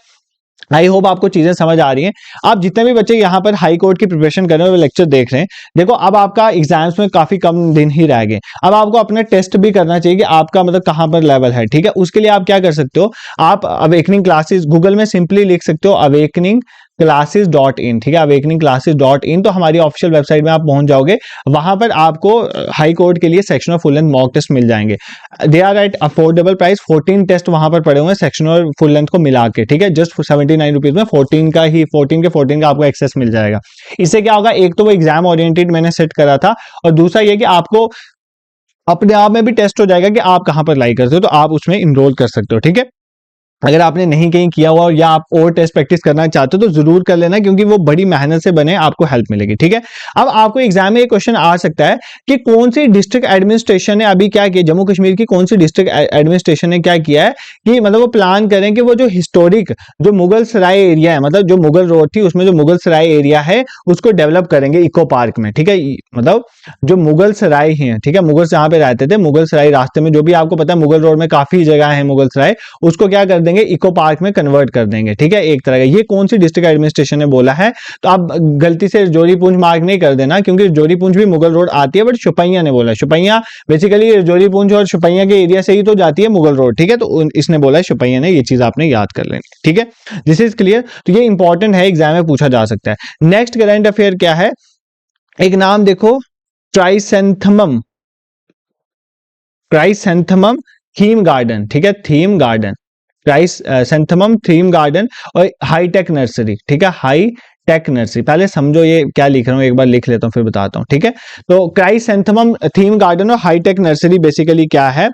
आई होप आपको चीजें समझ आ रही हैं। आप जितने भी बच्चे यहाँ पर हाई कोर्ट की प्रिपरेशन कर रहे हो, लेक्चर देख रहे हैं, देखो अब आपका एग्जाम्स में काफी कम दिन ही रह गए। अब आपको अपना टेस्ट भी करना चाहिए कि आपका मतलब कहां पर लेवल है, ठीक है। उसके लिए आप क्या कर सकते हो? आप अवेकनिंग क्लासेस गूगल में सिंपली लिख सकते हो, अवेकनिंग classes.in, ठीक है। awakening classes.in, तो हमारी ऑफिशियल वेबसाइट में आप पहुंच जाओगे। वहां पर आपको हाई कोर्ट के लिए सेक्शन और फुल लेंथ मॉक टेस्ट मिल जाएंगे। They are at affordable price. 14 test वहां पर पड़े हुए हैं सेक्शन और फुल लेंथ को मिला के, ठीक है। जस्ट 79 रुपीज में 14 का आपको एक्सेस मिल जाएगा। इससे क्या होगा? एक तो वो एग्जाम ओरिएंटेड मैंने सेट करा था, और दूसरा ये कि आपको अपने आप में भी टेस्ट हो जाएगा कि आप कहां पर लाइक करते हो, तो आप उसमें इनरोल कर सकते हो, ठीक है। अगर आपने नहीं कहीं किया हुआ या आप और टेस्ट प्रैक्टिस करना चाहते हो तो जरूर कर लेना, क्योंकि वो बड़ी मेहनत से बने, आपको हेल्प मिलेगी, ठीक है। अब आपको एग्जाम में एक क्वेश्चन आ सकता है कि कौन सी डिस्ट्रिक्ट एडमिनिस्ट्रेशन ने अभी क्या किया, जम्मू कश्मीर की कौन सी डिस्ट्रिक्ट एडमिनिस्ट्रेशन ने क्या किया है कि मतलब वो प्लान करें कि वो जो हिस्टोरिक जो मुगल सराय एरिया है, मतलब जो मुगल रोड थी उसमें जो मुगल सराय एरिया है उसको डेवलप करेंगे इको पार्क में, ठीक है। मतलब जो मुगल सराय है, ठीक है, मुगल जहां पे रहते थे, मुगल सराय रास्ते में जो भी आपको पता है मुगल रोड में काफी जगह है मुगल सराय, उसको क्या कर देंगे? इको पार्क में कन्वर्ट कर देंगे, ठीक है। एक तरह का ये कौन सी डिस्ट्रिक्ट एडमिनिस्ट्रेशन ने बोला है? तो आप गलती से जोरी पूंछ मार्क नहीं कर देना, क्योंकि जोरी पूंछ भी मुगल रोड आती है, बट शुपैया ने बोला। शुपैया बेसिकली जोरी पूंछ और शुपैया के एरिया से ही तो जाती है मुगल रोड, ठीक है। तो इसने बोला है शुपैया ने, ये चीज आपने याद कर लेनी, ठीक है। This is clear. तो ये इंपॉर्टेंट है, एग्जाम में पूछा जा सकता है। नेक्स्ट करंट अफेयर क्या है? एक नाम देखो, ट्राइसेंथमम थीम गार्डन, ठीक है। Theme garden, chrysanthemum theme garden और हाईटेक नर्सरी, ठीक है। हाईटेक नर्सरी, पहले समझो ये क्या लिख रहा हूं, एक बार लिख लेता हूं फिर बताता हूं, ठीक है। तो क्राइसेंथेमम थीम गार्डन और हाईटेक नर्सरी बेसिकली क्या है?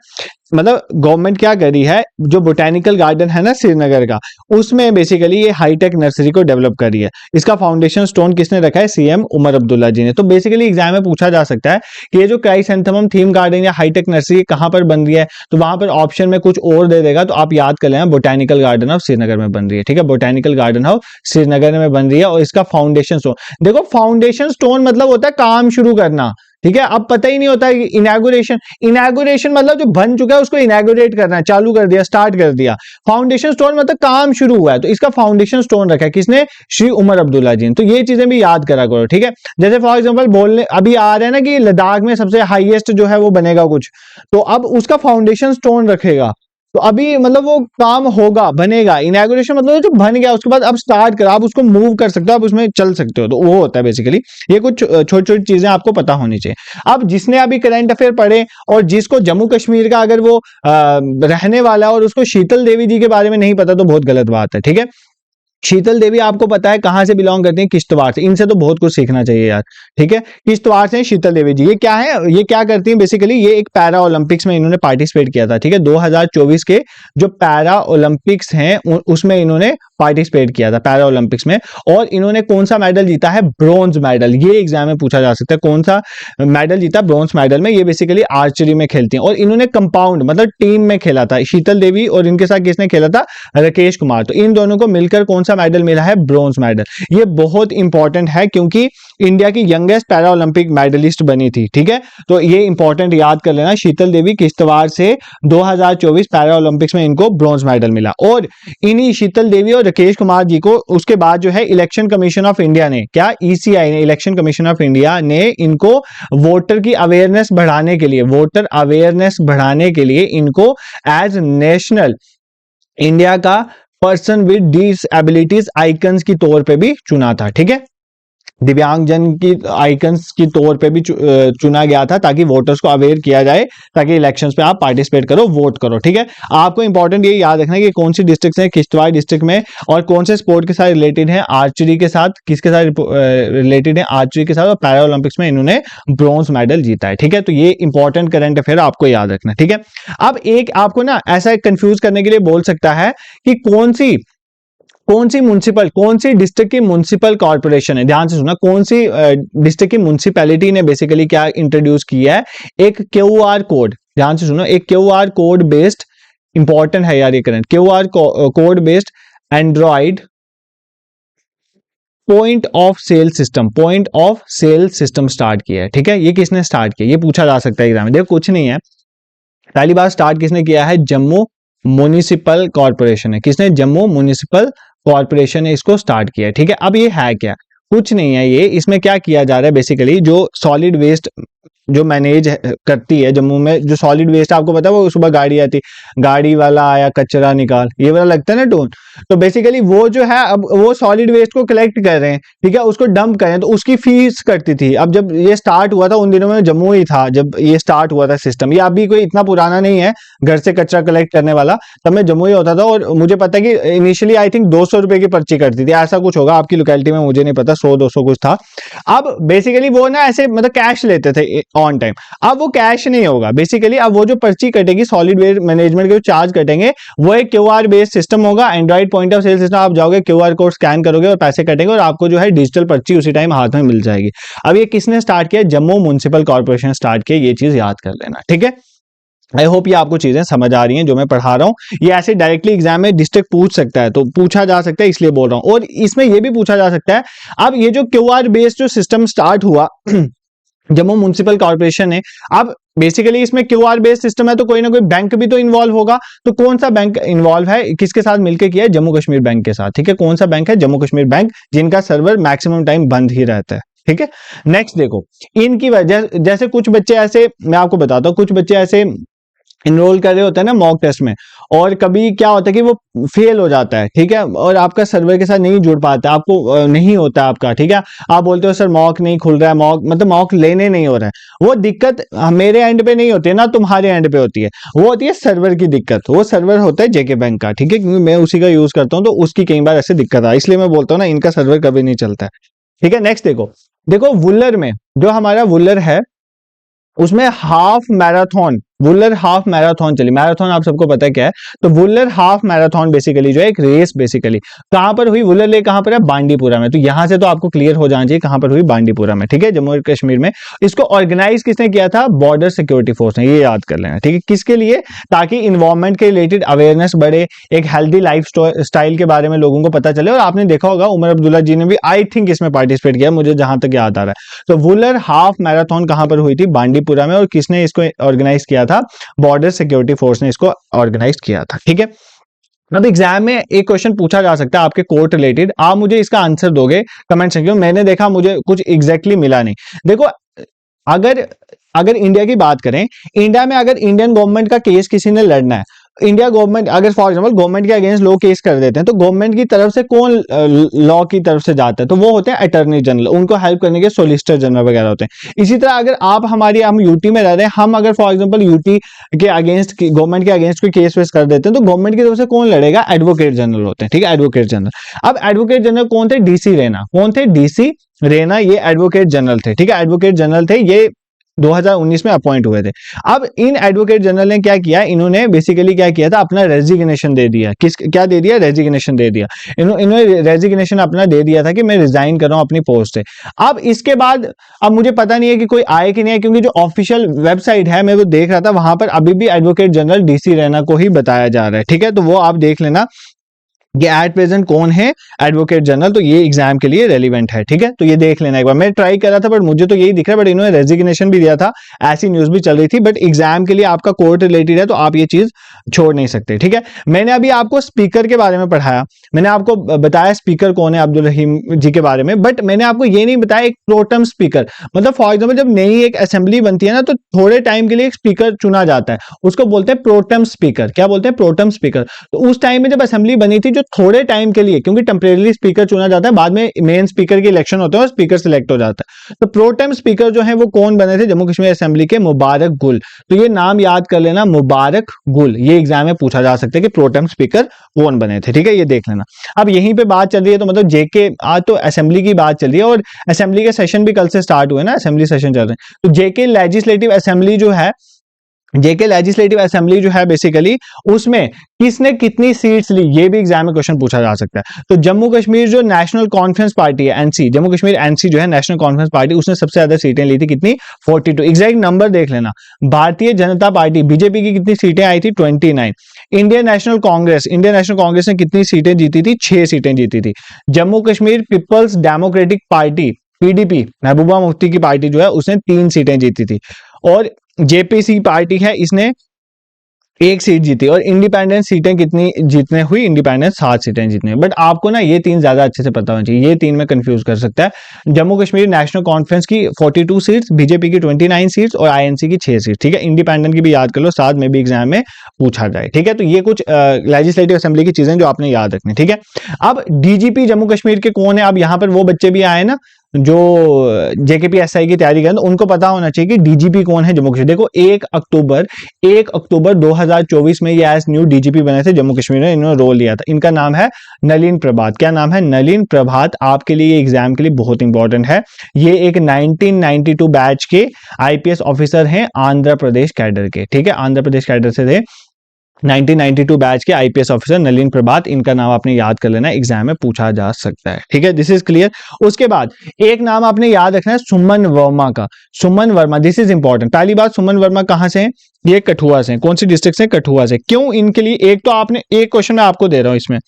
मतलब गवर्नमेंट क्या कर रही है, जो बोटेनिकल गार्डन है ना श्रीनगर का, उसमें बेसिकली ये हाईटेक नर्सरी को डेवलप कर रही है। इसका फाउंडेशन स्टोन किसने रखा है? सीएम उमर अब्दुल्ला जी ने। तो बेसिकली एग्जाम में पूछा जा सकता है कि ये जो क्राइसेंथेमम थीम गार्डन या हाईटेक नर्सरी कहां पर बन रही है, तो वहां पर ऑप्शन में कुछ और दे देगा, तो आप याद कर लेना बोटेनिकल गार्डन ऑफ श्रीनगर में बन रही है, ठीक है। बोटेनिकल गार्डन ऑफ श्रीनगर में बन रही है, और इसका फाउंडेशन स्टोन देखो, फाउंडेशन स्टोन मतलब होता है काम शुरू करना, ठीक है। अब पता ही नहीं होता कि इनॉग्रेशन मतलब जो बन चुका है उसको इनॉग्रेट करना है, चालू कर दिया, स्टार्ट कर दिया। फाउंडेशन स्टोन मतलब काम शुरू हुआ है, तो इसका फाउंडेशन स्टोन रखा है किसने? श्री उमर अब्दुल्ला जी ने। तो ये चीजें भी याद करा करो, ठीक है। जैसे फॉर एग्जांपल बोलने अभी आ रहा है ना कि लद्दाख में सबसे हाईएस्ट जो है वो बनेगा कुछ, तो अब उसका फाउंडेशन स्टोन रखेगा, तो अभी मतलब वो काम होगा, बनेगा। इनॉग्रेशन मतलब जो बन गया उसके बाद अब स्टार्ट कर, आप उसको मूव कर सकते हो, आप उसमें चल सकते हो, तो वो होता है बेसिकली। ये कुछ छोटी छोटी चीजें आपको पता होनी चाहिए। अब जिसने अभी करंट अफेयर पढ़े और जिसको जम्मू कश्मीर का अगर वो रहने वाला है और उसको शीतल देवी जी के बारे में नहीं पता, तो बहुत गलत बात है, ठीक है। शीतल देवी आपको पता है कहां से बिलोंग करती हैं? किश्तवाड़ से। इनसे तो बहुत कुछ सीखना चाहिए यार, ठीक है। किश्तवाड़ से शीतल देवी जी, ये क्या है, ये क्या करती हैं बेसिकली? ये एक पैरा ओलंपिक्स में इन्होंने पार्टिसिपेट किया था, ठीक है। 2024 के जो पैरा ओलंपिक्स हैं उसमें इन्होंने पार्टिसिपेट किया था पैरा ओलंपिक्स में, और इन्होंने कौन सा मेडल जीता है? Bronze medal. ये एग्जाम में पूछा जा सकता है, कौन सा मेडल जीता ब्रॉन्ज मेडल में? ये बेसिकली आर्चरी में खेलती हैं, और इन्होंने कंपाउंड मतलब टीम में खेला था, शीतल देवी और इनके साथ किसने खेला था? राकेश कुमार। तो इन दोनों को मिलकर कौन सा मेडल मिला है? Bronze medal. ये बहुत इंपॉर्टेंट है क्योंकि इंडिया की यंगेस्ट पैरा ओलंपिक मेडलिस्ट बनी थी, ठीक है। तो ये इंपॉर्टेंट याद कर लेना, शीतल देवी किश्तवाड़ से 2024 पैरा ओलंपिक्स में इनको ब्रॉन्ज मेडल मिला। और इन्हीं शीतल देवी और राकेश कुमार जी को उसके बाद जो है इलेक्शन कमीशन ऑफ इंडिया ने, क्या ईसीआई ने, इलेक्शन कमीशन ऑफ इंडिया ने इनको वोटर की अवेयरनेस बढ़ाने के लिए, वोटर अवेयरनेस बढ़ाने के लिए इनको एज नेशनल इंडिया का पर्सन विद डिसएबिलिटीज आइकन्स की तौर पे भी चुना था, ठीक है। दिव्यांगजन की आइकन्स की तौर पे भी चुना गया था ताकि वोटर्स को अवेयर किया जाए, ताकि इलेक्शंस पे आप पार्टिसिपेट करो, वोट करो, ठीक है। आपको इंपॉर्टेंट ये याद रखना है कि कौन सी डिस्ट्रिक्ट है किश्तवाड़ डिस्ट्रिक्ट में, और कौन से स्पोर्ट के साथ रिलेटेड है? आर्चरी के साथ। किसके साथ रिलेटेड है? आर्चरी के साथ। और पैरा ओलंपिक्स में इन्होंने ब्रॉन्ज मेडल जीता है, ठीक है। तो ये इंपॉर्टेंट करंट अफेयर आपको याद रखना, ठीक है। अब एक आपको ना ऐसा कंफ्यूज करने के लिए बोल सकता है कि कौन सी म्युनिसिपल, कौन सी डिस्ट्रिक्ट की म्युनिसिपल कॉर्पोरेशन है? ध्यान से सुना, कौन सी डिस्ट्रिक्ट की म्युनिसिपैलिटी ने बेसिकली क्या इंट्रोड्यूस किया है? एक क्यूआर कोड। ध्यान से सुनो, एक क्यूआर कोड बेस्ड, इंपॉर्टेंट है यार ये current, QR code based Android point of sale system, point of sale system start किया है, ठीक है। ये किसने स्टार्ट किया? ये पूछा जा सकता है एग्जाम में। देखो कुछ नहीं है, पहली बार स्टार्ट किसने किया है? जम्मू म्युनिसिपल कॉर्पोरेशन है। किसने? जम्मू म्युनिसिपल कॉर्पोरेशन ने इसको स्टार्ट किया है, ठीक है। अब ये है क्या? कुछ नहीं है ये। इसमें क्या किया जा रहा है? बेसिकली जो सॉलिड वेस्ट जो मैनेज करती है जम्मू में, जो सॉलिड वेस्ट आपको पता है, वो सुबह गाड़ी आती, गाड़ी वाला आया कचरा निकाल, ये वाला लगता है ना टोन। तो बेसिकली वो जो है अब वो सॉलिड वेस्ट को कलेक्ट कर रहे हैं, ठीक है, उसको डंप कर रहे हैं, तो उसकी फीस कटती थी। अब जब ये स्टार्ट हुआ था उन दिनों में जम्मू ही था जब ये स्टार्ट हुआ था सिस्टम, ये अभी कोई इतना पुराना नहीं है घर से कचरा कलेक्ट करने वाला, तब में जम्मू ही होता था। और मुझे पता है कि इनिशियली आई थिंक 200 रुपए की पर्ची कटती थी, ऐसा कुछ होगा आपकी लोकेलिटी में, मुझे नहीं पता, 100-200 कुछ था। अब बेसिकली वो ना ऐसे मतलब कैश लेते थे ऑन टाइम, अब वो कैश नहीं होगा बेसिकली। अब वो जो पर्ची कटेगी सॉलिड वेस्ट मैनेजमेंट के जो चार्ज कटेंगे, वो एक क्यूआर बेस्ड सिस्टम होगा, Android point of sale system. आप जाओगे क्यूआर कोड स्कैन करोगे और पैसे कटेंगे और आपको जो है डिजिटल पर्ची उसी टाइम हाथ में मिल जाएगी। अब ये किसने स्टार्ट किया? जम्मू म्युनिसिपल कॉर्पोरेशन स्टार्ट किया, ये चीज याद कर लेना, ठीक है। आई होप ये आपको चीजें समझ आ रही हैं जो मैं पढ़ा रहा हूं। ये ऐसे डायरेक्टली एग्जाम में डिस्ट्रिक्ट पूछ सकता है, तो पूछा जा सकता है इसलिए बोल रहा हूं। और इसमें यह भी पूछा जा सकता है, अब ये जो क्यूआर बेस्ड जो सिस्टम स्टार्ट हुआ जम्मू म्युनिसिपल कॉर्पोरेशन है, अब बेसिकली इसमें क्यूआर बेस्ड सिस्टम है तो कोई ना कोई बैंक भी तो इन्वॉल्व होगा। तो कौन सा बैंक इन्वॉल्व है? किसके साथ मिलकर किया है? जम्मू कश्मीर बैंक के साथ, ठीक है। कौन सा बैंक है? जम्मू कश्मीर बैंक, जिनका सर्वर मैक्सिमम टाइम बंद ही रहता है, ठीक है। नेक्स्ट देखो, इनकी वजह जैसे कुछ बच्चे ऐसे, मैं आपको बताता हूँ, कुछ बच्चे ऐसे इनरोल कर रहे होते हैं ना मॉक टेस्ट में, और कभी क्या होता है कि वो फेल हो जाता है, ठीक है, और आपका सर्वर के साथ नहीं जुड़ पाता, आपको नहीं होता आपका, ठीक है। आप बोलते हो सर मॉक नहीं खुल रहा है, मॉक मतलब मॉक लेने नहीं हो रहा है। वो दिक्कत मेरे एंड पे नहीं होती है ना, तुम्हारे एंड पे होती है, वो होती है सर्वर की दिक्कत। वो सर्वर होता है जेके बैंक का, ठीक है, क्योंकि मैं उसी का यूज करता हूँ, तो उसकी कई बार ऐसे दिक्कत है, इसलिए मैं बोलता हूँ ना इनका सर्वर कभी नहीं चलता है, ठीक है। नेक्स्ट देखो वुलर में, जो हमारा वुलर है उसमें half marathon, Wular half marathon चली। मैराथन आप सबको पता है क्या है, तो वुलर हाफ मैराथन बेसिकली जो है एक रेस बेसिकली कहां पर हुई? वुलर लेक कहां पर है? बांडीपुरा में। तो यहां से तो आपको क्लियर हो जाना चाहिए कहां पर हुई? बांडीपुरा में, ठीक है, जम्मू कश्मीर में। इसको ऑर्गेनाइज किसने किया था? बॉर्डर सिक्योरिटी फोर्स ने, ये याद कर लेना, ठीक है। किसके लिए? ताकि इन्वायरमेंट के रिलेटेड अवेयरनेस बढ़े, एक हेल्दी लाइफ स्टाइल के बारे में लोगों को पता चले। और आपने देखा होगा उमर अब्दुल्ला जी ने भी आई थिंक इसमें पार्टिसिपेट किया, मुझे जहां तक याद आ रहा है। तो वुलर हाफ मैराथन कहां पर हुई थी? बांडीपुरा में। और किसने इसको ऑर्गेनाइज किया था? बॉर्डर सिक्योरिटी फोर्स ने इसको ऑर्गेनाइज किया था, ठीक है। अब एग्जाम में एक क्वेश्चन पूछा जा सकता है आपके कोर्ट रिलेटेड, आप मुझे इसका आंसर दोगे कमेंट सेक्शन में। मैंने देखा मुझे कुछ एग्जैक्टली मिला नहीं। देखो अगर इंडिया की बात करें, इंडिया में अगर इंडियन गवर्नमेंट का केस किसी ने लड़ना है, इंडिया गवर्नमेंट अगर फॉर एग्जांपल गवर्नमेंट के अगेंस्ट लॉ केस कर देते हैं, तो गवर्नमेंट की तरफ से कौन लॉ की तरफ से जाता है? तो वो होते हैं अटॉर्नी जनरल, उनको हेल्प करने के सोलिसिटर जनरल वगैरह होते हैं। इसी तरह अगर हम यूटी में रह रहे हैं, हम अगर फॉर एग्जांपल यूटी के अगेंस्ट गवर्नमेंट के अगेंस्ट कोई केस वेस कर देते हैं, तो गवर्नमेंट की तरफ से कौन लड़ेगा? एडवोकेट जनरल होते हैं, ठीक है, एडवोकेट जनरल। अब एडवोकेट जनरल कौन थे? डीसी रैना। कौन थे? डीसी रैना, ये एडवोकेट जनरल थे, ठीक है, एडवोकेट जनरल थे। ये 2019 में अपॉइंट हुए थे। अब इन एडवोकेट जनरल ने क्या किया, इन्होंने बेसिकली क्या किया था, अपना रेजिग्नेशन दे दिया। क्या दे दिया? रेजिग्नेशन दे दिया। इन्होंने रेजिग्नेशन अपना दे दिया था कि मैं रिजाइन कर रहा हूं अपनी पोस्ट से। अब इसके बाद अब मुझे पता नहीं है कि कोई आए कि नहीं है, क्योंकि जो ऑफिशियल वेबसाइट है मैं वो देख रहा था, वहां पर अभी भी एडवोकेट जनरल डीसी रैना को ही बताया जा रहा है। ठीक है, तो वो आप देख लेना कि एट प्रेजेंट कौन है एडवोकेट जनरल, तो ये एग्जाम के लिए रेलिवेंट है। ठीक है, तो ये देख लेना एक बार। मैं ट्राई कर रहा था बट मुझे तो यही दिख रहा है, बट इन्होंने रेजिग्नेशन भी दिया था, ऐसी न्यूज भी चल रही थी। बट एग्जाम के लिए आपका कोर्ट रिलेटेड है तो आप ये चीज छोड़ नहीं सकते। ठीक है, मैंने अभी आपको स्पीकर के बारे में पढ़ाया, मैंने आपको बताया स्पीकर कौन है अब्दुल रहीम जी के बारे में, बट मैंने आपको ये नहीं बताया एक प्रोटम स्पीकर, मतलब फॉर एग्जाम्पल जब नई एक असेंबली बनती है ना, तो थोड़े टाइम के लिए एक स्पीकर चुना जाता है, उसको बोलते हैं प्रोटम स्पीकर। क्या बोलते हैं? Pro tem speaker. तो उस टाइम में जब असेंबली बनी थी, जो थोड़े टाइम के लिए, क्योंकि टेम्परेरी स्पीकर चुना जाता है, बाद में मेन स्पीकर के इलेक्शन होते हैं और स्पीकर सिलेक्ट हो जाता है। तो प्रोटेम स्पीकर जो है वो कौन बने थे? जम्मू कश्मीर असेंबली के मुबारक गुल। तो ये नाम याद कर लेना, मुबारक गुल। ये एग्जाम में पूछा जा सकता है कि प्रोटेम स्पीकर कौन बने थे। ठीक है, ये देख लेना। अब यहीं पे बात चल रही है, तो मतलब जेके, आज तो असेंबली की बात चल रही है और असेंबली के सेशन भी कल से स्टार्ट हुए ना, असेंबली सेशन चल रहे हैं। तो जेके लेजिस्लेटिव असेंबली जो है, जेके लेजिस्लेटिव असेंबली जो है बेसिकली, उसमें किसने कितनी सीट्स ली, ये भी एग्जाम में क्वेश्चन पूछा जा सकता है। तो जम्मू कश्मीर जो नेशनल कॉन्फ्रेंस पार्टी है, एनसी, जम्मू कश्मीर एनसी जो है नेशनल कॉन्फ्रेंस पार्टी, उसने सबसे ज्यादा सीटें ली थी। कितनी? 42। एग्जैक्ट नंबर देख लेना। भारतीय जनता पार्टी, बीजेपी की कितनी सीटें आई थी? 29। Indian National Congress, Indian National Congress ने कितनी सीटें जीती थी? 6 सीटें जीती थी। Jammu Kashmir Peoples Democratic Party, PDP, Mehbooba Mufti की पार्टी जो है, उसने 3 सीटें जीती थी। और जेपीसी पार्टी है, इसने 1 सीट जीती। और इंडिपेंडेंस सीटें कितनी जीतने हुई? इंडिपेंडेंस 7 सीटें जीतने हुई। बट आपको ना ये 3 ज्यादा अच्छे से पता होना चाहिए, ये 3 में कंफ्यूज कर सकता है। जम्मू कश्मीर नेशनल कॉन्फ्रेंस की 42 सीट्स, बीजेपी की 29 सीट्स और आईएनसी की 6 सीट। ठीक है, इंडिपेंडेंट की भी याद कर लो, साथ में भी एग्जाम में पूछा जाए। ठीक है, तो ये कुछ लेजिस्लेटिव असेंबली की चीजें जो आपने याद रखनी। ठीक है, अब डीजीपी जम्मू कश्मीर के कौन है? अब यहां पर वो बच्चे भी आए ना जो जेकेपीएसआई की तैयारी करें, तो उनको पता होना चाहिए कि डीजीपी कौन है जम्मू कश्मीर। देखो 1 अक्टूबर 2024 में ये एज न्यू डीजीपी बने थे जम्मू कश्मीर में, इन्होंने रोल लिया था। इनका नाम है नलिन प्रभात। क्या नाम है? नलिन प्रभात। आपके लिए एग्जाम के लिए बहुत इंपॉर्टेंट है। ये एक 1992 बैच के आईपीएस ऑफिसर हैं, आंध्र प्रदेश कैडर के। ठीक है, आंध्र प्रदेश कैडर से थे, 1992 बैच के आईपीएस ऑफिसर नलिन प्रभात। इनका नाम आपने याद कर लेना, एग्जाम में पूछा जा सकता है। ठीक है, दिस इज क्लियर। उसके बाद एक नाम आपने याद रखना है सुमन वर्मा का। सुमन वर्मा, दिस इज इंपॉर्टेंट। पहली बात, सुमन वर्मा कहां से हैं? ये कठुआ से। कौन सी डिस्ट्रिक्ट से? कठुआ से। क्यों इनके लिए? एक तो आपने एक क्वेश्चन मैं आपको दे रहा हूं, इसमें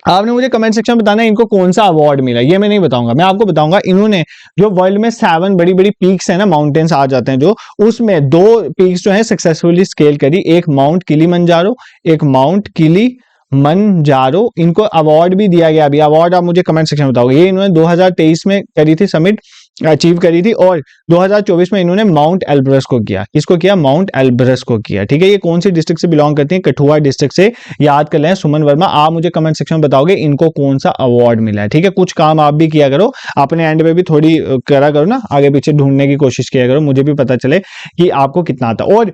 आपने मुझे कमेंट सेक्शन में बताना है इनको कौन सा अवार्ड मिला। ये मैं नहीं बताऊंगा, मैं आपको बताऊंगा इन्होंने जो वर्ल्ड में 7 बड़ी बड़ी पीक्स है ना, माउंटेन्स आ जाते हैं जो, उसमें 2 पीक्स जो है सक्सेसफुली स्केल करी। एक माउंट किलीमंजारो, एक माउंट किलीमंजारो। इनको अवार्ड भी दिया गया। अभी अवार्ड आप मुझे कमेंट सेक्शन में बताओगे। ये इन्होंने 2023 में करी थी, समिट अचीव करी थी, और 2024 में इन्होंने माउंट एल्ब्रस को किया। किसको किया? माउंट एल्ब्रस को किया। ठीक है, ये कौन सी डिस्ट्रिक्ट से बिलोंग करती है? कठुआ डिस्ट्रिक्ट से। याद कर लें सुमन वर्मा। आप मुझे कमेंट सेक्शन में बताओगे इनको कौन सा अवार्ड मिला है। ठीक है, कुछ काम आप भी किया करो, अपने एंड पे भी थोड़ी करा करो ना, आगे पीछे ढूंढने की कोशिश किया करो, मुझे भी पता चले कि आपको कितना आता। और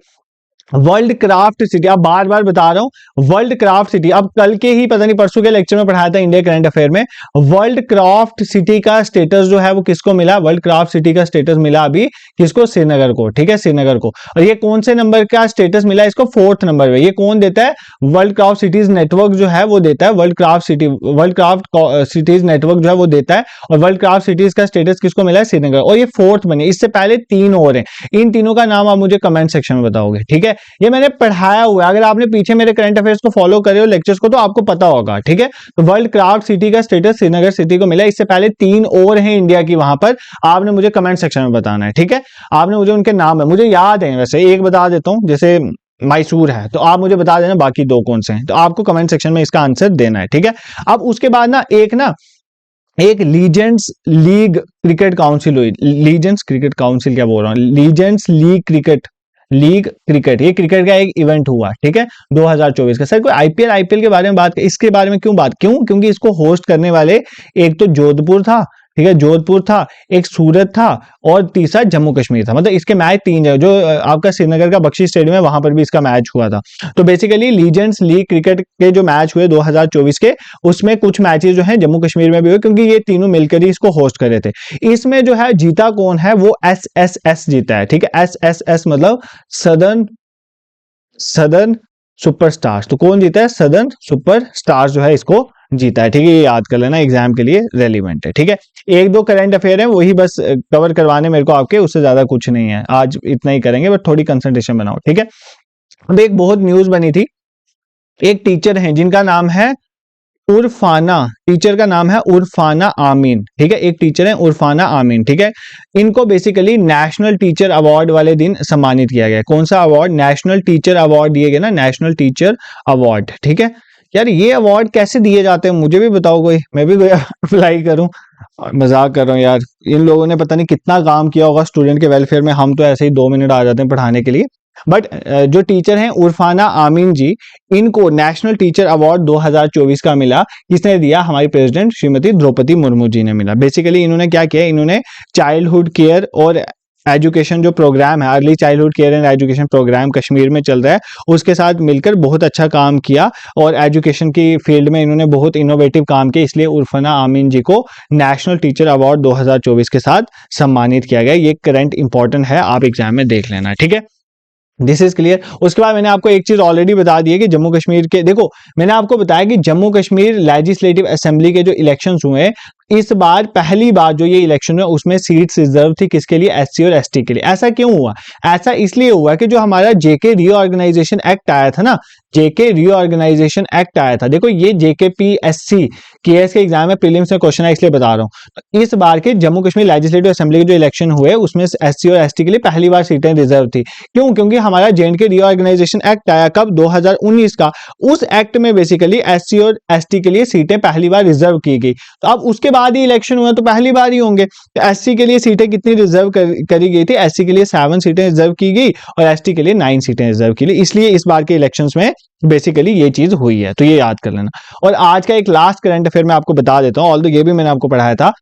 वर्ल्ड क्राफ्ट सिटी, अब बार बार बता रहा हूं, वर्ल्ड क्राफ्ट सिटी, अब कल के ही पता नहीं परसों के लेक्चर में पढ़ाया था इंडिया करंट अफेयर में। वर्ल्ड क्राफ्ट सिटी का स्टेटस जो है वो किसको मिला? वर्ल्ड क्राफ्ट सिटी का स्टेटस मिला अभी किसको? श्रीनगर को। ठीक है, श्रीनगर को। और ये कौन से नंबर का स्टेटस मिला? इसको 4th नंबर पे। ये कौन देता है? वर्ल्ड क्राफ्ट सिटीज नेटवर्क जो है वो देता है। वर्ल्ड क्राफ्ट सिटीज नेटवर्क जो है वो देता है। और वर्ल्ड क्राफ्ट सिटीज का स्टेटस किसको मिला है? श्रीनगर। और ये 4th बने। इससे पहले 3 और हैं, इन तीनों का नाम आप मुझे कमेंट सेक्शन में बताओगे। ठीक है, ये मैंने पढ़ाया हुआ है, अगर आपने पीछे मेरे करंट अफेयर्स को फॉलो करे हो लेक्चर्स को, तो आपको पता होगा। ठीक है, तो वर्ल्ड क्राफ्ट सिटी का स्टेटस श्रीनगर सिटी को मिला। इससे पहले 3 और हैं इंडिया की वहां पर, आपने मुझे कमेंट सेक्शन में बताना है। ठीक है, आपने मुझे उनके नाम है, मुझे याद है, वैसे एक बता देता हूं, जैसे मैसूर है, तो आप मुझे बता देना बाकी 2 कौन से हैं, तो आपको कमेंट सेक्शन में इसका आंसर देना है। ठीक है, अब उसके बाद ना एक लीजेंड्स लीग क्रिकेट काउंसिल हुई। लीजेंड्स क्रिकेट काउंसिल क्या बोल रहा हूँ, लीजेंड्स लीग क्रिकेट, ये क्रिकेट का एक इवेंट हुआ। ठीक है, 2024 का। सर कोई आईपीएल के बारे में बात, इसके बारे में क्यों क्योंकि इसको होस्ट करने वाले एक तो जोधपुर था, ठीक है, जोधपुर था, एक सूरत था और तीसरा जम्मू कश्मीर था। मतलब इसके मैच 3 जगह, जो आपका श्रीनगर का बख्शी स्टेडियम है वहां पर भी इसका मैच हुआ था। तो बेसिकली लीजेंड्स लीग क्रिकेट के जो मैच हुए 2024 के, उसमें कुछ मैचेस जो है जम्मू कश्मीर में भी हुए, क्योंकि ये तीनों मिलकर ही इसको होस्ट कर रहे थे। इसमें जो है जीता कौन है, वो SSS जीता है। ठीक है, SSS मतलब सदर्न सुपरस्टार्स। तो कौन जीता है, सदर्न सुपरस्टार्स जो है इसको जीता है। ठीक है, ये याद कर लेना, एग्जाम के लिए रेलिवेंट है। ठीक है, एक दो करंट अफेयर है वही बस कवर करवाने मेरे को आपके, उससे ज्यादा कुछ नहीं है, आज इतना ही करेंगे, बट थोड़ी कंसंट्रेशन बनाओ। ठीक है, अब एक बहुत न्यूज बनी थी, एक टीचर है जिनका नाम है उरफाना, टीचर का नाम है उरफाना आमीन। ठीक है, एक टीचर है उरफाना आमीन। ठीक है, इनको बेसिकली नेशनल टीचर अवार्ड वाले दिन सम्मानित किया गया। कौन सा अवार्ड, नेशनल टीचर अवार्ड दिए गए ना, नेशनल टीचर अवार्ड। ठीक है यार, ये अवार्ड कैसे दिए जाते हैं मुझे भी बताओ, कोई मैं भी अप्लाई करूं। मजाक कर रहा हूँ यार, इन लोगों ने पता नहीं कितना काम किया होगा स्टूडेंट के वेलफेयर में, हम तो ऐसे ही 2 मिनट आ जाते हैं पढ़ाने के लिए। बट जो टीचर हैं उरफाना आमीन जी, इनको नेशनल टीचर अवार्ड 2024 का मिला। किसने दिया, हमारी प्रेसिडेंट श्रीमती द्रौपदी मुर्मू जी ने मिला। बेसिकली इन्होंने क्या किया, इन्होंने चाइल्डहुड केयर और एजुकेशन जो प्रोग्राम है, early childhood care and education programme Kashmir में चल रहा है, उसके साथ मिलकर बहुत अच्छा काम किया और एजुकेशन की फील्ड में इन्होंने बहुत इनोवेटिव काम किया। इसलिए उरफाना आमीन जी को नेशनल टीचर अवार्ड 2024 के साथ सम्मानित किया गया। ये करंट इंपॉर्टेंट है, आप एग्जाम में देख लेना। ठीक है, दिस इज क्लियर। उसके बाद मैंने आपको एक चीज ऑलरेडी बता दी है कि जम्मू कश्मीर के, देखो मैंने आपको बताया कि जम्मू कश्मीर लेजिस्लेटिव असेंबली के जो इलेक्शंस हुए, इस बार पहली बार जो ये इलेक्शन है उसमें सीट्स रिजर्व थी किसके लिए, SC और ST के लिए। ऐसा क्यों हुआ, ऐसा इसलिए हुआ कि जो हमारा JK रीऑर्गेनाइजेशन एक्ट आया था ना, JK रीऑर्गेनाइजेशन एक्ट आया था। देखो ये JKPSC KS के एग्जाम में प्रीलिम्स में क्वेश्चन है, इसलिए बता रहा हूं। इस बार के जम्मू कश्मीर लेजिस्लेटिव असेंबली के जो इलेक्शन हुए उसमें SC और ST के लिए पहली बार सीटें रिजर्व थी। क्यों, क्योंकि हमारा JNK रीऑर्गेनाइजेशन एक्ट आया कब, 2019 का। उस एक्ट में बेसिकली SC और ST के लिए सीटें पहली बार रिजर्व की गई। तो अब उसके बाद ही इलेक्शन हुआ तो पहली बार ही होंगे। तो SC के लिए सीटें कितनी रिजर्व करी गई थी, SC के लिए 7 सीटें रिजर्व की गई और ST के लिए 9 सीटें रिजर्व की गई। इसलिए इस बार के इलेक्शंस में बेसिकली ये चीज हुई है, तो ये याद कर लेना। और आज का एक लास्ट करंट अफेयर मैं आपको बता देता हूं, ऑल्दो ये भी मैंने आपको पढ़ाया था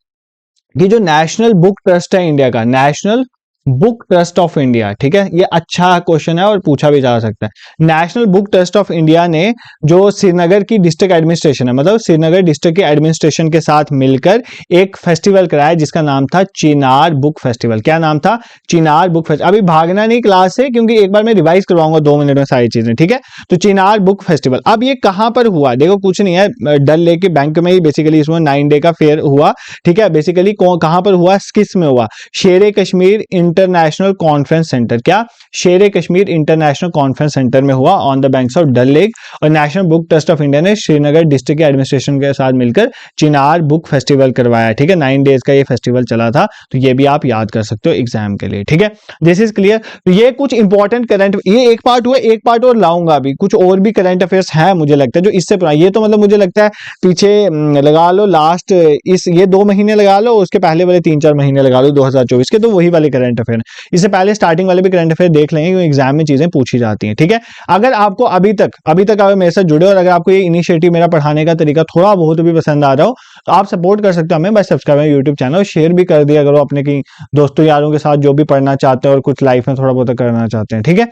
कि जो नेशनल बुक ट्रस्ट है इंडिया का, national Book Trust of India, ठीक है, ये अच्छा क्वेश्चन है और पूछा भी जा सकता है। National Book Trust of India ने जो श्रीनगर की डिस्ट्रिक्ट एडमिनिस्ट्रेशन है, मतलब श्रीनगर डिस्ट्रिक्ट के एडमिनिस्ट्रेशन के साथ मिलकर एक फेस्टिवल कराया जिसका नाम था चिनार बुक फेस्टिवल। क्या नाम था, चिनार बुक फेस्टिवल। अभी भागना नहीं क्लास से, क्योंकि एक बार मैं रिवाइज करवाऊंगा 2 मिनट में सारी चीजें। ठीक है, तो चिनार बुक फेस्टिवल अब ये कहां पर हुआ, देखो कुछ नहीं है, डल लेक के बैंक में ही बेसिकली इसमें 9 डे का फेयर हुआ। ठीक है, बेसिकली कहां पर हुआ, किस में हुआ, शेर कश्मीर इंटरनेशनल कॉन्फ्रेंस सेंटर। क्या, शेर कश्मीर इंटरनेशनल कॉन्फ्रेंस सेंटर में हुआ on the banks of Dal lake. और National Book Trust of India ने श्रीनगर डिस्ट्रिक्ट के एडमिनिस्ट्रेशन के साथ मिलकर चिनार बुक फेस्टिवल करवाया। ठीक है, 9 डेज का ये फेस्टिवल चला था, तो ये भी आप याद कर सकते हो एग्जाम के लिए। ठीक है, दिस इज क्लियर। तो ये कुछ इंपॉर्टेंट करंट, ये एक पार्ट हुआ, एक पार्ट और लाऊंगा अभी, कुछ और भी करंट अफेयर्स है मुझे लगता है जो इससे पुराना। ये तो मतलब मुझे लगता है पीछे लगा लो लास्ट इस ये 2 महीने लगा लो, उसके पहले वाले 3-4 महीने लगा लो 2024 के, तो वही वाले करंट अफेयर। इससे पहले स्टार्टिंग वाले भी करंट अफेयर देख लेंगे, क्योंकि एग्जाम में चीजें पूछी जाती हैं। ठीक है, अगर आपको अभी तक अगर मेरे साथ जुड़े और अगर आपको ये इनिशिएटिव मेरा पढ़ाने का तरीका थोड़ा बहुत भी पसंद आ रहा हो, तो आप सपोर्ट कर सकते हो हमें बाय सब्सक्राइब यूट्यूब चैनल, शेयर भी कर दिया करो अपने की दोस्तों यारों के साथ जो भी पढ़ना चाहते हैं और कुछ लाइफ में थोड़ा बहुत करना चाहते हैं। ठीक है,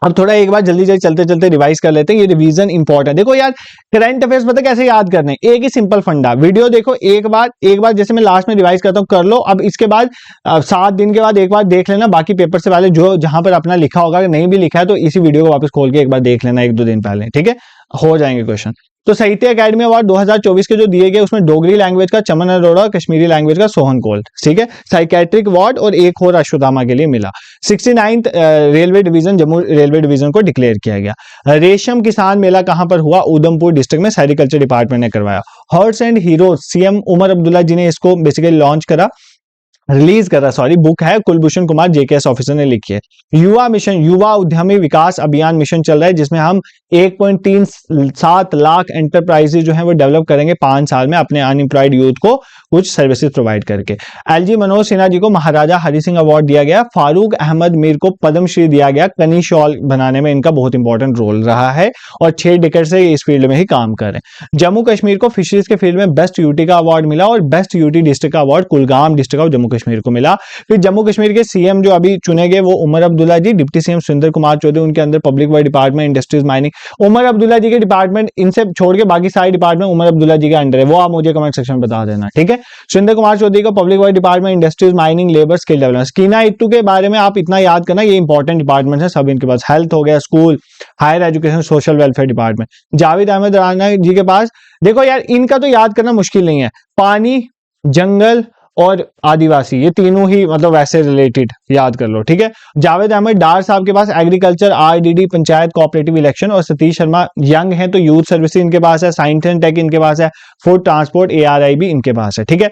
अब थोड़ा एक बार जल्दी चलते चलते रिवाइज कर लेते हैं। ये रिवीजन इंपॉर्टेंट है। देखो यार, करंट अफेयर्स पता कैसे याद करने, एक ही सिंपल फंडा, वीडियो देखो एक बार जैसे मैं लास्ट में रिवाइज करता हूं कर लो। अब इसके बाद 7 दिन के बाद एक बार देख लेना, बाकी पेपर से पहले जो जहां पर अपना लिखा होगा, अगर नहीं भी लिखा है तो इसी वीडियो को वापस खोल के एक बार देख लेना 1-2 दिन पहले। ठीक है, हो जाएंगे क्वेश्चन। तो साहित्य अकादमी अवार्ड 2024 के जो दिए गए उसमें डोगरी लैंग्वेज का चमन अरोड़ा, कश्मीरी लैंग्वेज का सोहन कोल। ठीक है, साइकेट्रिक अवार्ड और एक और अश्वत्थामा के लिए मिला। 69th railway division, Jammu railway division को डिक्लेयर किया गया। रेशम किसान मेला कहां पर हुआ, उधमपुर डिस्ट्रिक्ट में, सेरिकल्चर डिपार्टमेंट ने करवाया। Horse and heroes, CM Omar Abdullah ji ने इसको बेसिकली लॉन्च करा, रिलीज कर रहा, बुक है, कुलभूषण कुमार JKS ऑफिसर ने लिखी है। युवा मिशन, युवा उद्यमी विकास अभियान मिशन चल रहा है, जिसमें हम 1.37 लाख एंटरप्राइजेज जो है वो डेवलप करेंगे 5 साल में, अपने अनएम्प्लॉयड यूथ को कुछ सर्विसेज प्रोवाइड करके। एलजी मनोज सिन्हा जी को महाराजा हरि सिंह अवार्ड दिया गया। फारूक अहमद मीर को पद्मश्री दिया गया। कनी शॉल बनाने में इनका बहुत इंपॉर्टेंट रोल रहा है और 6 डिकेड से इस फील्ड में ही काम कर रहे हैं। जम्मू कश्मीर को फिशरीज के फील्ड में बेस्ट यूटी का अवार्ड मिला और बेस्ट यूटी डिस्ट्रिक्ट का award Kulgam district of Jammu Kashmir को मिला। फिर जम्मू कश्मीर के सीएम जो अभी चुने गए वो उमर अब्दुल्ला जी, डिप्टी सीएम सुरेंद्र कुमार चौधरी, उनके अंदर public work department, industries, mining. Omar Abdullah ji के डिपार्टमेंट इनसे छोड़ के बाकी सारे डिपार्टमेंट उमर अब्दुल्ला जी के अंडर है, वो आप मुझे कमेंट सेक्शन में बता देना, ठीक है। सुरेंद्र कुमार चौधरी को public work department, industries, mining, labour, skill development. Sakina Itoo के बारे में आप इतना याद करना, ये इंपॉर्टेंट डिपार्टमेंट है सब इनके पास। हेल्थ हो गया, school, higher education, social welfare department. Javed Ahmed Rana ji के पास, देखो यार इनका तो याद करना मुश्किल नहीं है, पानी, जंगल और आदिवासी, ये तीनों ही मतलब वैसे रिलेटेड याद कर लो, ठीक है। जावेद अहमद डार साहब के पास agriculture, RDD, panchayat, cooperative election. और सतीश शर्मा यंग हैं तो यूथ सर्विसेज इनके पास है, साइंस एंड टेक इनके पास है, फूड ट्रांसपोर्ट, एआरआई भी इनके पास है, ठीक है।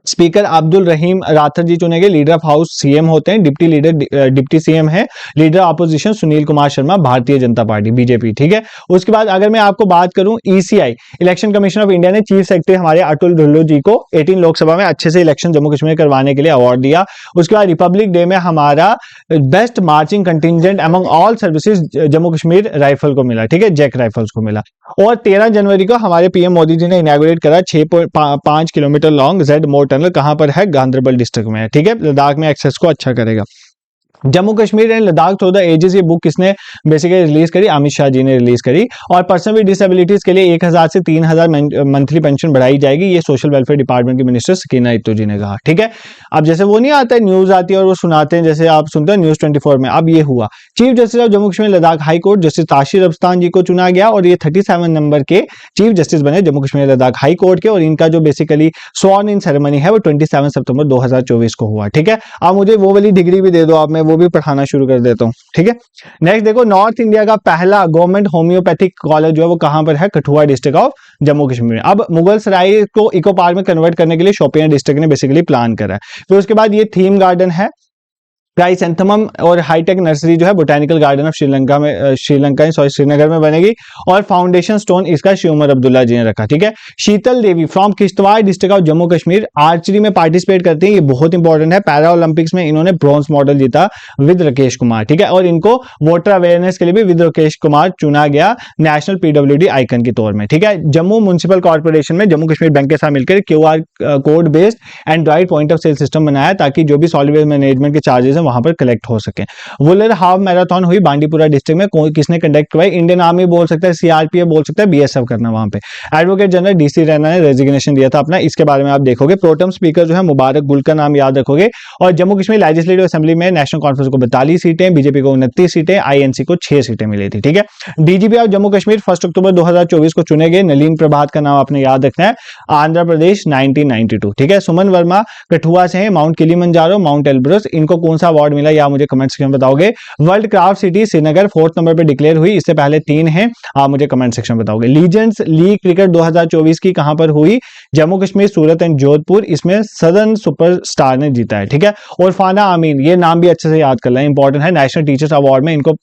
स्पीकर अब्दुल रहीम राठौर जी चुने गए। लीडर ऑफ हाउस सीएम होते हैं, डिप्टी सीएम है। Leader opposition Sunil Kumar Sharma, Bharatiya Janata party, BJP, ठीक है। उसके बाद अगर मैं आपको बात करूं, ECI election commission of India ने चीफ सेक्रेटरी हमारे अतुल ढुल्लो जी को 18 लोकसभा में अच्छे से इलेक्शन जम्मू कश्मीर करवाने के लिए अवार्ड दिया। उसके बाद रिपब्लिक डे में हमारा best marching contingent among all services Jammu Kashmir rifle को मिला, ठीक है, जैक राइफल्स को मिला। और 13 जनवरी को हमारे पीएम मोदी जी ने इनॉग्रेट करा 6.5 किलोमीटर लॉन्ग जेड मोर टनल, कहां पर है, गांधरबल डिस्ट्रिक्ट में है, ठीक है। लद्दाख में एक्सेस को अच्छा करेगा। Jammu Kashmir and Ladakh through the ages, ये बुक किसने बेसिकली रिलीज करी, अमित शाह जी ने रिलीज करी। और पर्सन विद डिसेबिलिटीज के लिए 1000 से 3000 मंथली पेंशन बढ़ाई जाएगी, ये सोशल वेलफेयर डिपार्टमेंट के मिनिस्टर सकीना इत्तू जी ने कहा, ठीक है। अब जैसे वो नहीं आता है न्यूज आती है और वो सुनाते हैं, जैसे आप सुनते हैं न्यूज 24 में, अब ये हुआ chief justice of Jammu Kashmir Ladakh high court justice Tashi Rabstan ji को चुना गया और ये 37 नंबर के चीफ जस्टिस बने जम्मू कश्मीर लद्दाख हाई कोर्ट के। और इनका जो बेसिकली स्वॉर्न इन सेरेमनी है वो 27 सितंबर 2024 को हुआ, ठीक है। अब मुझे वो वाली डिग्री भी दे दो आप, मैं वो भी पढ़ाना शुरू कर देता हूं, ठीक है। नेक्स्ट देखो, नॉर्थ इंडिया का पहला गवर्नमेंट होम्योपैथिक कॉलेज जो है वो कहां पर है, कठुआ डिस्ट्रिक्ट ऑफ जम्मू कश्मीर। अब मुगल सराय को इको पार्क में कन्वर्ट करने के लिए शोपियां डिस्ट्रिक्ट ने बेसिकली प्लान करा है। फिर उसके बाद ये थीम गार्डन है, क्राइसेंथेमम और हाईटेक नर्सरी जो है बोटेनिकल गार्डन ऑफ श्रीनगर में बनेगी। और फाउंडेशन स्टोन इसका श्री उमर अब्दुल्ला जी ने रखा, ठीक है। Sheetal Devi from Kishtwar district of Jammu Kashmir archery में पार्टिसिपेट करती है, ये बहुत इंपॉर्टेंट है। पैरा ओलंपिक्स में इन्होंने ब्रॉन्ज मेडल जीता विद राकेश कुमार, ठीक है। और इनको वोटर अवेयरनेस के लिए भी विद राकेश कुमार चुना गया नेशनल पीडब्ल्यूडी आइकन के तौर में, ठीक है। जम्मू म्युनिसिपल कॉर्पोरेशन में जम्मू कश्मीर बैंक के साथ मिलकर QR code based Android point of sale system बनाया ताकि जो भी सॉलिड वेस्ट मैनेजमेंट के चार्जेस वहां पर कलेक्ट हो सके। वुलर हाफ मैराथन हुई बांडीपुरा डिस्ट्रिक्ट में, किसने कंडक्ट करवाई, इंडियन आर्मी बोल सकता है, सीआरपीएफ बोल सकता है, बीएसएफ करना वहां पे। एडवोकेट जनरल डीसी रैना ने रेजिग्नेशन दिया था अपना, इसके बारे में आप देखोगे। प्रोटेम स्पीकर जो है मुबारक गुल का नाम याद रखोगे। और जम्मू कश्मीर लेजिस्लेटिव असेंबली में नेशनल कॉन्फ्रेंस को 42 सीटें, बीजेपी को 29 सीटें, आईएनसी को 6 सीटें मिली थी, ठीक है। डीजीपी ऑफ जम्मू कश्मीर 1 अक्टूबर 2024 को चुने गए, नलीन प्रभात का नाम आपने याद रखना है, आंध्र प्रदेश 1992, ठीक है। सुमन वर्मा कठुआ से हैं, माउंट किलिमंजारो, माउंट एल्ब्रस, इनको कौन सा अवार्ड मिला या मुझे कमेंट सेक्शन में बताओगे। World craft city Srinagar 4th number पे डिक्लेयर हुई, इससे पहले 3 हैं, आप मुझे कमेंट सेक्शन में बताओगे। लीजेंड्स लीग क्रिकेट 2024 की कहां पर हुई, जम्मू कश्मीर, सूरत एंड जोधपुर, इसमें सदर्न सुपरस्टार ने जीता है, ठीक है। और फाना आमीन, ये नाम भी अच्छे से याद कर लें, इंपॉर्टेंट है, नेशनल टीचर्स अवार्ड में इनको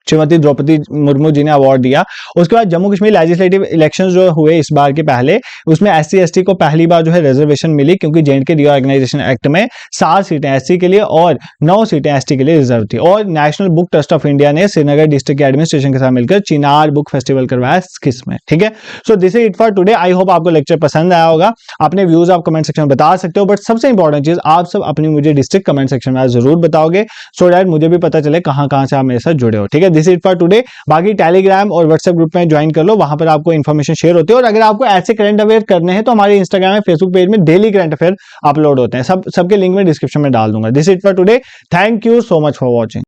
श्रीमती द्रौपदी मुर्मू जी ने अवार्ड दिया। उसके बाद जम्मू कश्मीर लेजिस्लेटिव इलेक्शंस जो हुए इस बार के पहले, उसमें एससी एसटी को पहली बार जो है रिजर्वेशन मिली, क्योंकि जेएंडके रीऑर्गेनाइजेशन एक्ट में 7 सीटें एससी के लिए और 9 सीटें एसटी के लिए रिजर्व थी। और National Book Trust of India ने श्रीनगर डिस्ट्रिक्ट के एडमिनिस्ट्रेशन के साथ मिलकर चिनार बुक फेस्टिवल करवाया किस में, ठीक है। So this is it for today. I hope आपको लेक्चर पसंद आया होगा। अपने व्यूज आप कमेंट सेक्शन में बता सकते हो, बट सबसे इंपॉर्टेंट चीज आप सब अपनी मुझे डिस्ट्रिक्ट कमेंट सेक्शन में जरूर बताओगे, सो दैट मुझे भी पता चले कहां से आप मेरे साथ जुड़े हो, ठीक है। This is for today. बाकी टेलीग्राम और व्हाट्सएप ग्रुप में ज्वाइन कर लो, वहां पर आपको इन्फॉर्मेशन शेयर होती है। और अगर आपको ऐसे करंट अफेयर करने हैं तो हमारे इंस्टाग्राम और फेसबुक पेज में डेली करंट अफेयर अपलोड होते हैं, सबके लिंक में डिस्क्रिप्शन में डाल दूंगा। This is for today. Thank you so much for watching.